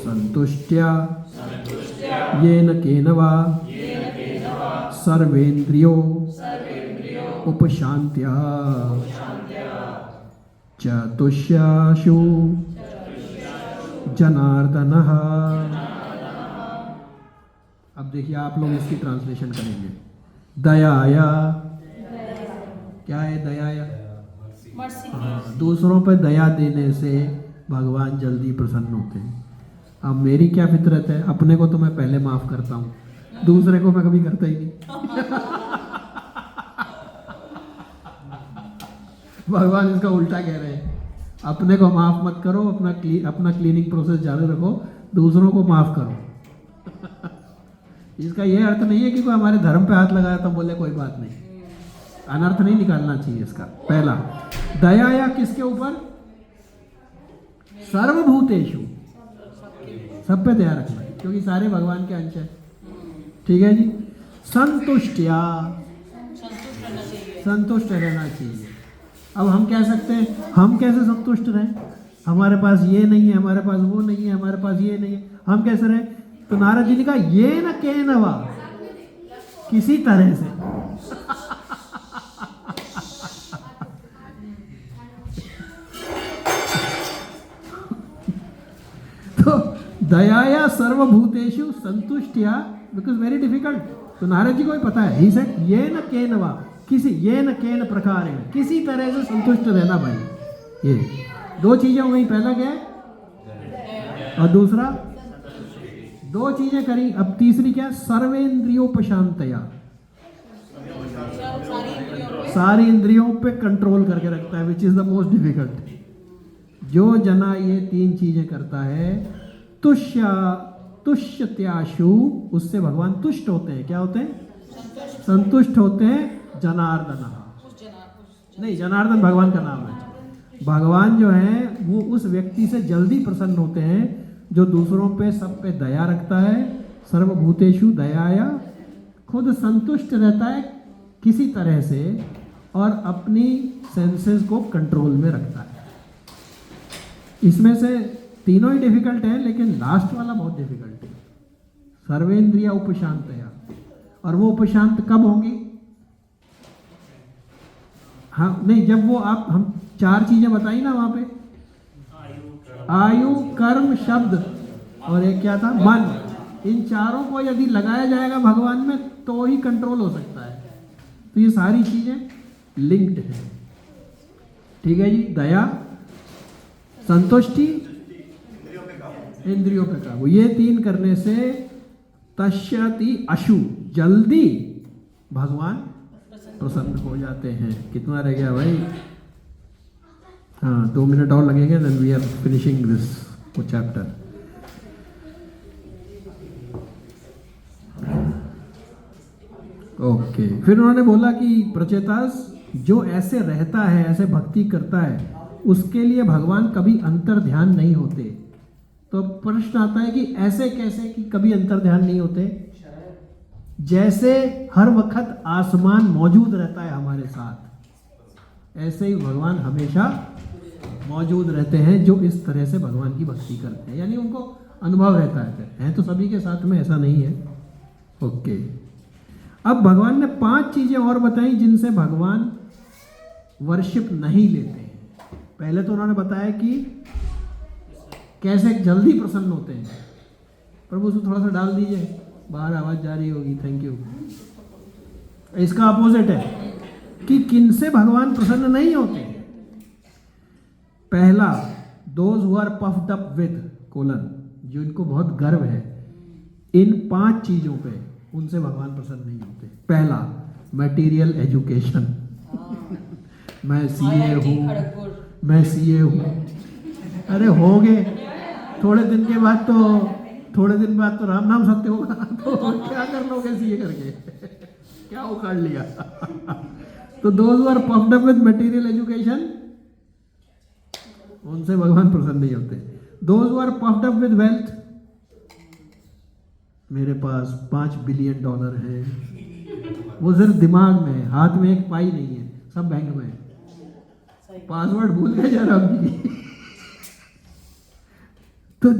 संतुष्ट्या येन केन वा सर्वेन्द्रियो उपशान्त्या चतुष्याशु जनार्दनः। अब देखिए आप लोग इसकी ट्रांसलेशन करेंगे। दयाया, क्या है दयाया? हाँ, दूसरों पर दया देने से भगवान जल्दी प्रसन्न होते हैं। अब मेरी क्या फितरत है, अपने को तो मैं पहले माफ करता हूँ, दूसरे को मैं कभी करता ही नहीं। भगवान इसका उल्टा कह रहे हैं, अपने को माफ मत करो, अपना क्लीनिंग प्रोसेस जारी रखो, दूसरों को माफ करो। इसका यह अर्थ नहीं है कि कोई हमारे धर्म पे हाथ लगाया तो बोले कोई बात नहीं, अनर्थ नहीं निकालना चाहिए इसका। पहला दया या किसके ऊपर? सर्वभूतेषु, सब पे दया रखना, क्योंकि सारे भगवान के अंश है। ठीक है जी। संतुष्टिया, संतुष्ट रहना चाहिए। अब हम कह सकते हैं हम कैसे संतुष्ट रहें, हमारे पास ये नहीं है, हमारे पास वो नहीं है, हमारे पास ये नहीं है, हम कैसे रहें? तो नारद जी ने कहा ये न के नवा, किसी तरह से। तो दयाया सर्वभूतेषु संतुष्टिया, बिकॉज वेरी डिफिकल्ट। तो नारद जी को भी पता है, ही सेड ये न के नवा, किसी ये न के न प्रकार है, किसी तरह से संतुष्ट रहना भाई। ये दो चीजें हो गई, पहला क्या है और दूसरा, दो चीजें करी। अब तीसरी क्या? सर्वेंद्रियोपशांतया, सारी इंद्रियों पे कंट्रोल करके रखता है, which is the most difficult. जो जना ये तीन चीजें करता है, तुष्यत्याशु, उससे भगवान तुष्ट होते हैं। क्या होते हैं? संतुष्ट होते हैं। जनार्दन, नहीं जनार्दन भगवान का नाम है। भगवान जो है वो उस व्यक्ति से जल्दी प्रसन्न होते हैं जो दूसरों पे, सब पे दया रखता है। सर्वभूतेषु दयाया, खुद संतुष्ट रहता है किसी तरह से और अपनी सेंसेस को कंट्रोल में रखता है। इसमें से तीनों ही डिफिकल्ट है, लेकिन लास्ट वाला बहुत डिफिकल्ट है। सर्वेंद्रिया उपशांतया, और वो उपशांत कब होंगी? हाँ नहीं, जब वो आप हम चार चीजें बताई ना वहां पे, आयु कर्म शब्द और एक क्या था? मन। इन चारों को यदि लगाया जाएगा भगवान में तो ही कंट्रोल हो सकता है। तो ये सारी चीजें लिंक्ड है। ठीक है जी। दया, संतुष्टि, इंद्रियों पे काबू, ये तीन करने से तस्यति अशु, जल्दी भगवान प्रसन्न हो जाते हैं। कितना रह गया भाई? हाँ 2 मिनट और लगेंगे, then we are finishing this chapter. Okay, फिर उन्होंने बोला कि प्रचेतास, जो ऐसे रहता है, ऐसे भक्ति करता है, उसके लिए भगवान कभी अंतर ध्यान नहीं होते। तो प्रश्न आता है कि ऐसे कैसे कि कभी अंतर ध्यान नहीं होते? जैसे हर वक्त आसमान मौजूद रहता है हमारे साथ, ऐसे ही भगवान हमेशा मौजूद रहते हैं जो इस तरह से भगवान की भक्ति करते हैं, यानी उनको अनुभव रहता है। फिर हैं तो सभी के साथ में, ऐसा नहीं है। ओके, अब भगवान ने 5 चीजें और बताई जिनसे भगवान वर्शिप नहीं लेते हैं। पहले तो उन्होंने बताया कि कैसे जल्दी प्रसन्न होते हैं। प्रभु उसको थोड़ा सा डाल दीजिए, बाहर आवाज जा रही होगी। Thank you. इसका अपोजिट है कि किनसे भगवान प्रसन्न नहीं होते। पहला, those who are puffed up with colon, जो इनको बहुत गर्व है इन 5 चीजों पे, उनसे भगवान प्रसन्न नहीं होते। पहला, मटेरियल एजुकेशन। मैं सीए हूँ, मैं सीए हूँ। अरे हो गए, थोड़े दिन बाद तो राम नाम सत्य होगा, तो क्या कर लोगे सीए करके, क्या उखाड़ लिया। तो those who are puffed up with material education, उनसे भगवान प्रसन्न नहीं होते। Those who are puffed up with wealth, मेरे पास $5 बिलियन है, वो सिर्फ दिमाग में है, हाथ में एक पाई नहीं है, सब बैंक में है, पासवर्ड भूल गए जयराम जी। तो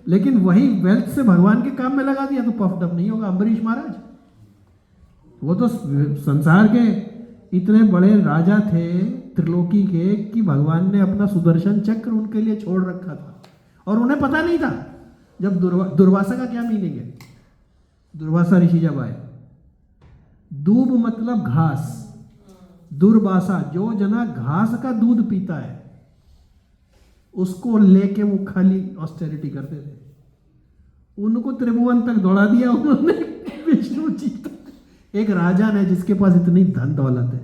लेकिन वही वेल्थ से भगवान के काम में लगा दिया तो पफ्ड अप नहीं होगा। अम्बरीश महाराज, वो तो संसार के इतने बड़े राजा थे त्रिलोकी के कि भगवान ने अपना सुदर्शन चक्र उनके लिए छोड़ रखा था और उन्हें पता नहीं था। जब दुर्वासा का क्या मीनिंग है? दुर्वासा ऋषि जब आए, दूब मतलब घास, दुर्वासा जो जना घास का दूध पीता है, उसको लेके वो खाली ऑस्टेरिटी करते थे। उनको त्रिभुवन तक दौड़ा दिया उन्होंने, विष्णु जी तक। एक राजा ने जिसके पास इतनी धन दौलत है,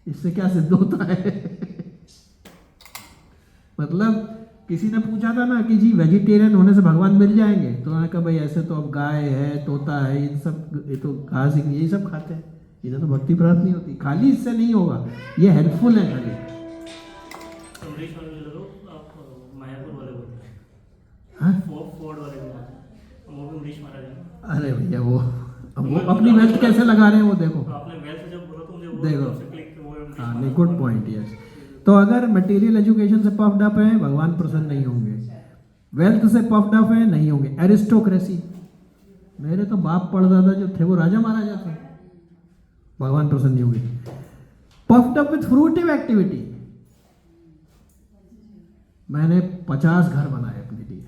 इससे क्या सिद्ध होता है? मतलब किसी ने पूछा था ना कि जी वेजिटेरियन होने से भगवान मिल जाएंगे, तो उन्होंने कहा भाई ऐसे तो अब गाय है, तोता है, इन सब, ये तो घास यही सब खाते हैं, इन्हें तो भक्ति प्राप्त नहीं होती। खाली इससे नहीं होगा, ये हेल्पफुल है खाली। अमरीश वाले ले लो, आप मायापुर वाले बोल रहे हैं, हाँ? फोर्ड वाले बोल रहे हैं, वो भी अमरीश महाराज हैं। अरे भैया वो अपनी वेल्थ कैसे लगा रहे हैं वो देखो। तो आपने वेल्थ जब बोला तो मुझे वो देखो, से क्लिक वो अमरीश हाँ, महाराज। Good point. यस, तो अगर मटेरियल एजुकेशन से पफ्ड अप है, भगवान प्रसन्न नहीं होंगे। वेल्थ से पफ्ड अप है, नहीं होंगे। एरिस्टोक्रेसी, मेरे तो बाप परदादा जो थे वो राजा महाराजा थे, भगवान प्रसन्न नहीं होंगे। Puffed up with fruitive activity, मैंने 50 घर बनाए अपने लिए।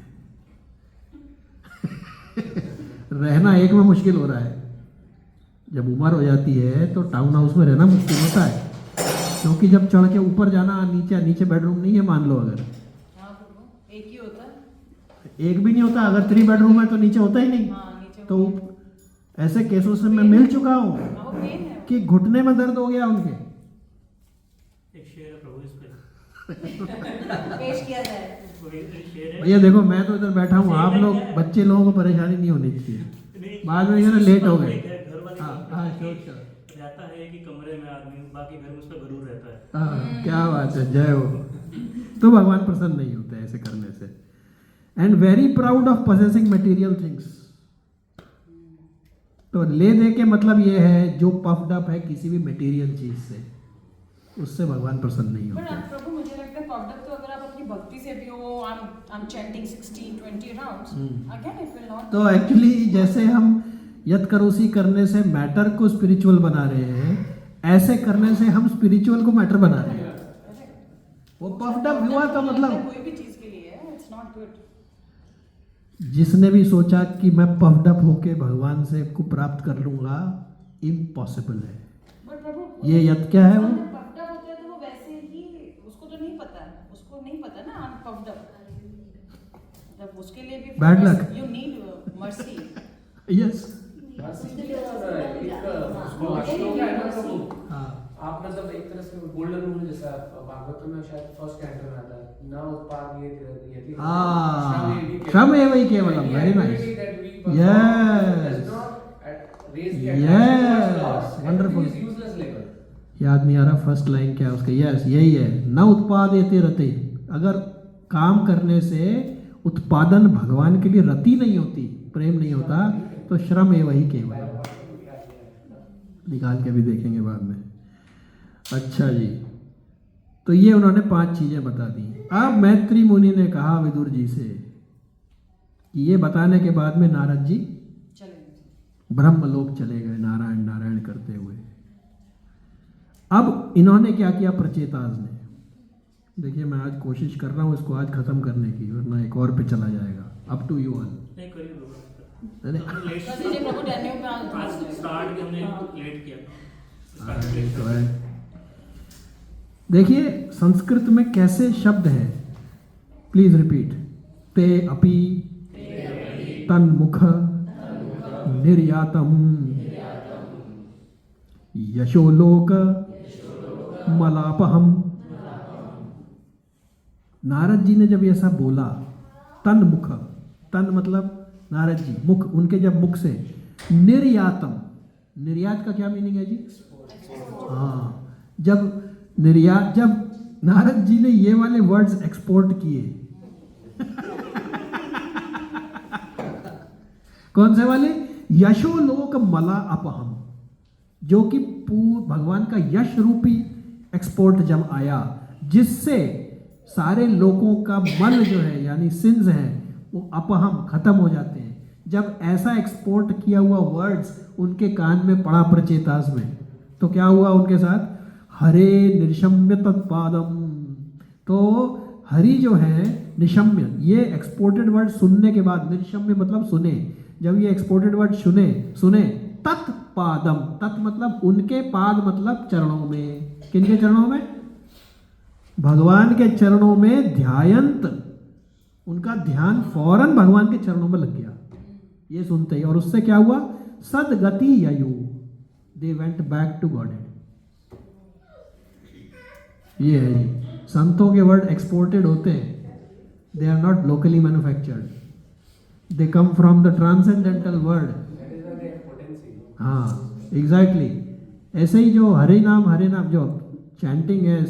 रहना एक में मुश्किल हो रहा है, जब उम्र हो जाती है तो टाउन हाउस में रहना मुश्किल होता है, क्योंकि जब चढ़ के ऊपर जाना, नीचे बेडरूम नहीं है मान लो, अगर हाँ प्रभु, एक ही होता है। एक भी नहीं होता, अगर 3 बेडरूम है तो नीचे होता ही नहीं। हाँ, नीचे तो ऐसे केसों से मैं मिल चुका हूँ वो पेन है। कि घुटने में दर्द हो गया उनके। एक शेर है प्रभु इस पे, पेश किया जाए। वो एक शेर है। भैया देखो, मैं तो इधर बैठा हूँ, आप लोग बच्चे लोगों को परेशानी नहीं होनी चाहिए, नहीं, बाद में ये ना लेट हो गए। घर वाले हाँ हाँ, श्योर। रहता है कि कमरे में आदमी, बाकी घर में उसका गरूर रहता है। हाँ, क्या बात है, जय हो। तो भगवान प्रसन्न नहीं होते ऐसे करने से। And very proud of possessing material things, तो ले दे के मतलब ये है जो पफ्ड अप है किसी भी मटेरियल चीज से, उससे भगवान प्रसन्न नहीं बट होते। प्रभु मुझे लगता है पफ्ड अप तो अगर आप अपनी भक्ति से भी हो, I am chanting 16-20 rounds, again it will not. तो एक्चुअली जैसे हम यत करोसी करने से मैटर को स्पिरिचुअल बना रहे हैं, ऐसे करने से हम स्पिरिचुअल को मैटर बना रहे हैं। वो पफ्ड अप हुआ तो मतलब कोई भी चीज के लिए है, इट्स नॉट गुड। जिसने भी सोचा कि मैं पफ्ड अप होके भगवान से को प्राप्त कर लूंगा, इम्पॉसिबल है। बट प्रभु, ये यत क्या है वो? पफ्ड अप होता है तो वो वैसे ही, उसको तो नहीं पता, उसको नहीं पता ना आई एम पफ्ड अप, मतलब उसके लिए भी Bad luck. You need mercy. Yes, आप मतलब एक तरह से गोल्डन रूल जैसा भागवत में शायद फर्स्ट कैंटो में आता है, न उत्पाद यति श्रम एवं केवलम, वेरी नाइस, यस, वंडरफुल। याद नहीं आ रहा फर्स्ट लाइन क्या है उसका। यस, यही है, न उत्पादेते रते। अगर काम करने से उत्पादन भगवान के लिए रति नहीं होती, प्रेम नहीं होता, तो श्रम एवं ही केवल। निकाल के भी देखेंगे बाद में। अच्छा जी, तो ये उन्होंने 5 चीजें बता दी। अब मैत्री मुनि ने कहा विदुर जी से कि ये बताने के बाद में नारद जी चलेंगे। ब्रह्मलोक चले गए नारायण नारायण करते हुए। अब इन्होंने क्या किया प्रचेताज ने, देखिए मैं आज कोशिश कर रहा हूँ इसको आज खत्म करने की, वरना एक और पे चला जाएगा। Up to you all. नहीं करिए बाबा। अरे हमने लेट बस ये प्रभु डैनियों पे आज आज स्टार्ट भी हमने लेट किया था। हाँ, स्टार्ट ये लेट तो है। देखिए संस्कृत में कैसे शब्द है, प्लीज रिपीट। ते अपि तन्मुख निर्यातम यशोलोक मलापहम। नारद जी ने जब ऐसा बोला, तन्मुख, तन मतलब नारद जी, मुख उनके जब मुख से, निर्यातम, निर्यात का क्या मीनिंग है जी? हाँ, जब निर्यात, जब नारद जी ने ये वाले वर्ड्स एक्सपोर्ट किए कौन से वाले? यशोलोक मला अपहम, जो कि भगवान का यश रूपी एक्सपोर्ट जब आया, जिससे सारे लोगों का मल जो है यानी सिंस है वो अपहम खत्म हो जाते हैं। जब ऐसा एक्सपोर्ट किया हुआ वर्ड्स उनके कान में पड़ा प्रचेतास में, तो क्या हुआ उनके साथ? हरे निर्शम्य तत्पादम। तो हरि जो है निशम्य, ये एक्सपोर्टेड वर्ड सुनने के बाद, निर्शम्य मतलब सुने, जब ये एक्सपोर्टेड वर्ड सुने तत्पादम, तत् मतलब उनके, पाद मतलब चरणों में। किनके चरणों में? भगवान के चरणों में ध्यायंत, उनका ध्यान फौरन भगवान के चरणों में लग गया ये सुनते ही। और उससे क्या हुआ? सदगति ययु, they went back to God. ये है जी, संतों के वर्ड एक्सपोर्टेड होते हैं, they are not locally manufactured, they come from the transcendental word. हाँ एग्जैक्टली। ऐसे ही जो हरे नाम जो चैंटिंग है,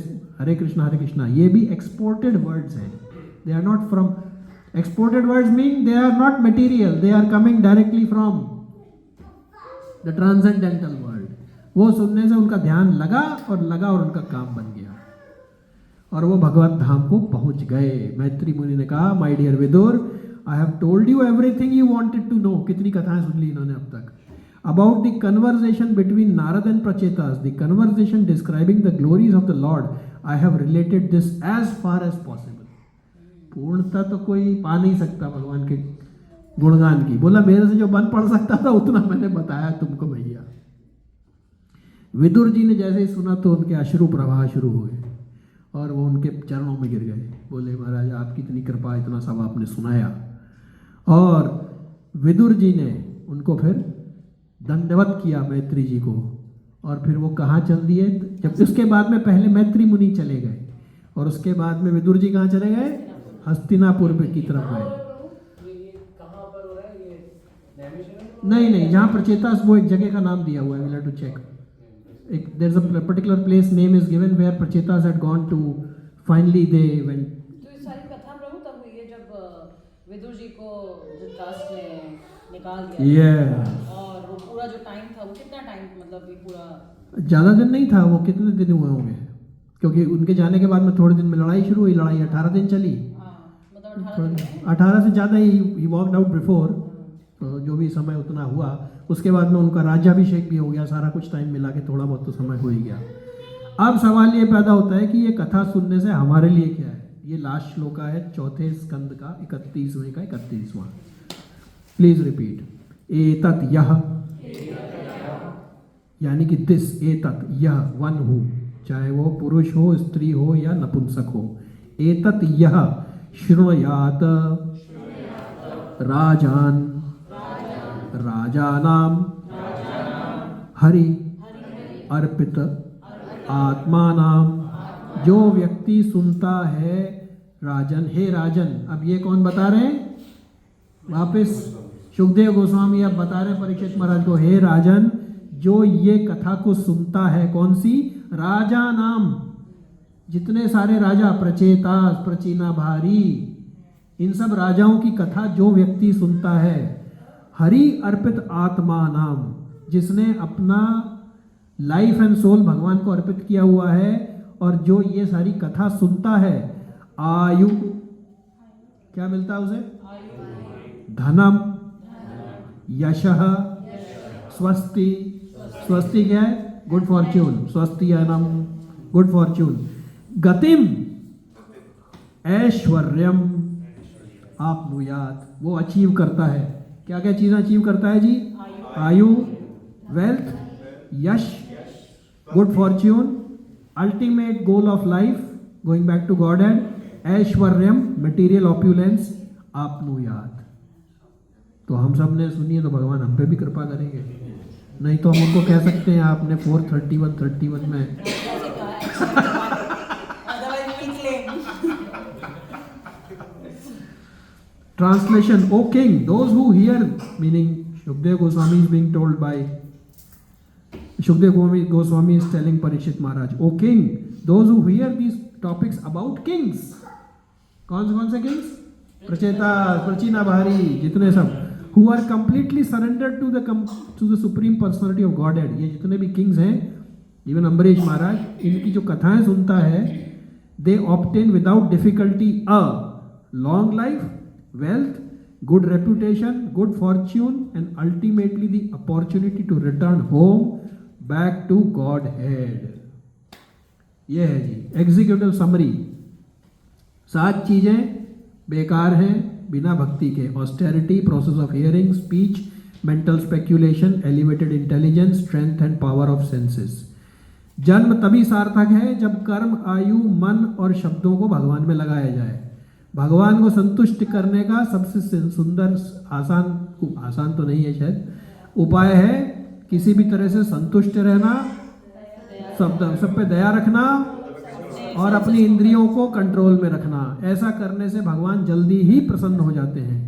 हरे कृष्णा, ये भी एक्सपोर्टेड वर्ड्स हैं। They are not from, exported words mean they are not material, they are coming directly from the transcendental world. वो सुनने से उनका ध्यान लगा और उनका काम बन गया और वो भगवत धाम को पहुंच गए। मैत्री मुनि ने कहा, my dear Vidura, I have told you everything you wanted to know. कितनी कथाएं सुन ली इन्होंने अब तक। About the conversation between Narad and Prachetas, the conversation describing the glories of the Lord, I have related this as far as possible. पूर्णता तो कोई पा नहीं सकता भगवान के गुणगान की। बोला मेरे से जो बन पड़ सकता था उतना मैंने बताया तुमको भैया। विदुर जी ने जैसे ही सुना तो उनके अश्रु प्रवाह शुरू हुए और वो उनके चरणों में गिर गए। बोले महाराज आपकी इतनी कृपा, इतना सब आपने सुनाया। और विदुर जी ने उनको फिर दंडवत किया मैत्री जी को, और फिर वो कहाँ चल दिए? जब उसके बाद में पहले मैत्री मुनि चले गए और उसके बाद में विदुर जी कहाँ चले गए? हस्तिनापुर की तरफ गए। ये कहाँ पर हो रहा है ये? नैमिषारण्य? नहीं, जहाँ प्रचेतास, वो एक जगह का नाम दिया हुआ है, will have to check. There's a particular place name is given where Prachetas had gone to. Finally they went. तो ये सारी कथा प्रभु तब हुई है जब विदुर जी को धृतराष्ट्र ने निकाल दिया। Yeah. और वो पूरा जो टाइम था, वो कितना टाइम, मतलब ये पूरा ज़्यादा दिन नहीं था, वो कितने दिन हुए होंगे, क्योंकि उनके जाने के बाद में थोड़े दिन में लड़ाई शुरू हुई। लड़ाई 18 दिन चली। मतलब 18 दिन में 18 से ज़्यादा ही वॉकड आउट बिफोर, तो जो भी समय उतना हुआ। उसके बाद में उनका राज्याभिषेक भी हो गया, सारा कुछ टाइम मिला के थोड़ा बहुत तो समय हो ही गया। अब सवाल ये पैदा होता है कि ये कथा सुनने से हमारे लिए क्या है? ये लास्ट श्लोक है 4 स्कंद का 31वें का 31वां। Please repeat. एतत् यह, यानी कि दिस, एतत् यह, वन हु, चाहे वो पुरुष हो, स्त्री हो या नपुंसक हो, एतत् यह शृणुयात राजान राजानाम हरि अर्पित आत्मानाम। जो व्यक्ति सुनता है राजन, हे राजन। अब ये कौन बता रहे हैं? वापस सुखदेव गोस्वामी अब बता रहे हैं परीक्षित महाराज को, हे राजन, जो ये कथा को सुनता है, कौन सी? राजा नाम, जितने सारे राजा, प्रचेतास, प्रचीना भारी, इन सब राजाओं की कथा जो व्यक्ति सुनता है, हरि अर्पित आत्मा नाम, जिसने अपना लाइफ एंड सोल भगवान को अर्पित किया हुआ है और जो ये सारी कथा सुनता है, आयु, क्या मिलता है उसे? धनम, यशः, स्वस्ति, स्वस्ति क्या है? गुड फॉर्च्यून, स्वस्तियानम, गुड फॉर्च्यून, गतिम, ऐश्वर्यम आपनुयात, वो अचीव करता है। क्या क्या चीजें अचीव करता है जी? आयु, वेल्थ, यश, good fortune, ultimate goal of life, going back to Godhead, ऐश्वर्यम, मटीरियल ऑप्यूलेंस, आपनुयात। तो हम सब ने सुनी है तो भगवान हम पे भी कृपा करेंगे, नहीं तो हम उनको कह सकते हैं आपने 431 में Translation: O king, those who hear, meaning Shukdev Goswami is being told by Shukdev Goswami is telling Parikshit Maharaj, O king, those who hear these topics about kings, कौन से kings? प्रचेता, प्रचीना भारी, जितने सब, who are completely surrendered to the supreme personality of Godhead, ये जितने भी kings हैं, even Ambarish महाराज, इनकी जो कथाएं सुनता है, they obtain without difficulty a long life, wealth, good reputation, good fortune, and ultimately the opportunity to return home back to Godhead. यह है जी एग्जीक्यूटिव समरी। 7 चीजें बेकार हैं बिना भक्ति के: austerity, process of hearing, speech, mental speculation, elevated intelligence, strength and power of senses. जन्म तभी सार्थक है जब कर्म, आयु, मन और शब्दों को भगवान में लगाया जाए। भगवान को संतुष्ट करने का सबसे सुंदर, आसान तो नहीं है शायद, उपाय है किसी भी तरह से संतुष्ट रहना, सब पे दया रखना और अपनी इंद्रियों को कंट्रोल में रखना। ऐसा करने से भगवान जल्दी ही प्रसन्न हो जाते हैं।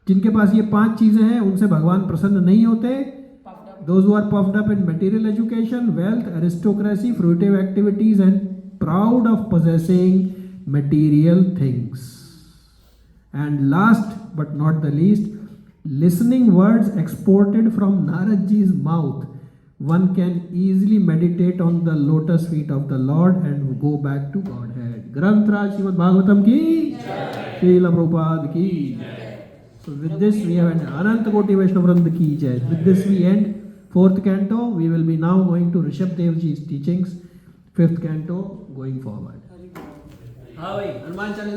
जिनके पास ये 5 चीजें हैं उनसे भगवान प्रसन्न नहीं होते। Those who are puffed up in material education, wealth, aristocracy, fruitive activities and proud of possessing material things. And last but not the least, listening words exported from Narad Ji's mouth, one can easily meditate on the lotus feet of the Lord and go back to Godhead. Granth-raj Srimad Bhagavatam ki Srila Prabhupada ki. So with this we have ended. Ananta Koti Vaishnava Vranda ki jai. With this we end 4th canto. We will be now going to Rishabh Dev Ji's teachings, 5th canto going forward. हाँ भाई, हनुमान चालीसा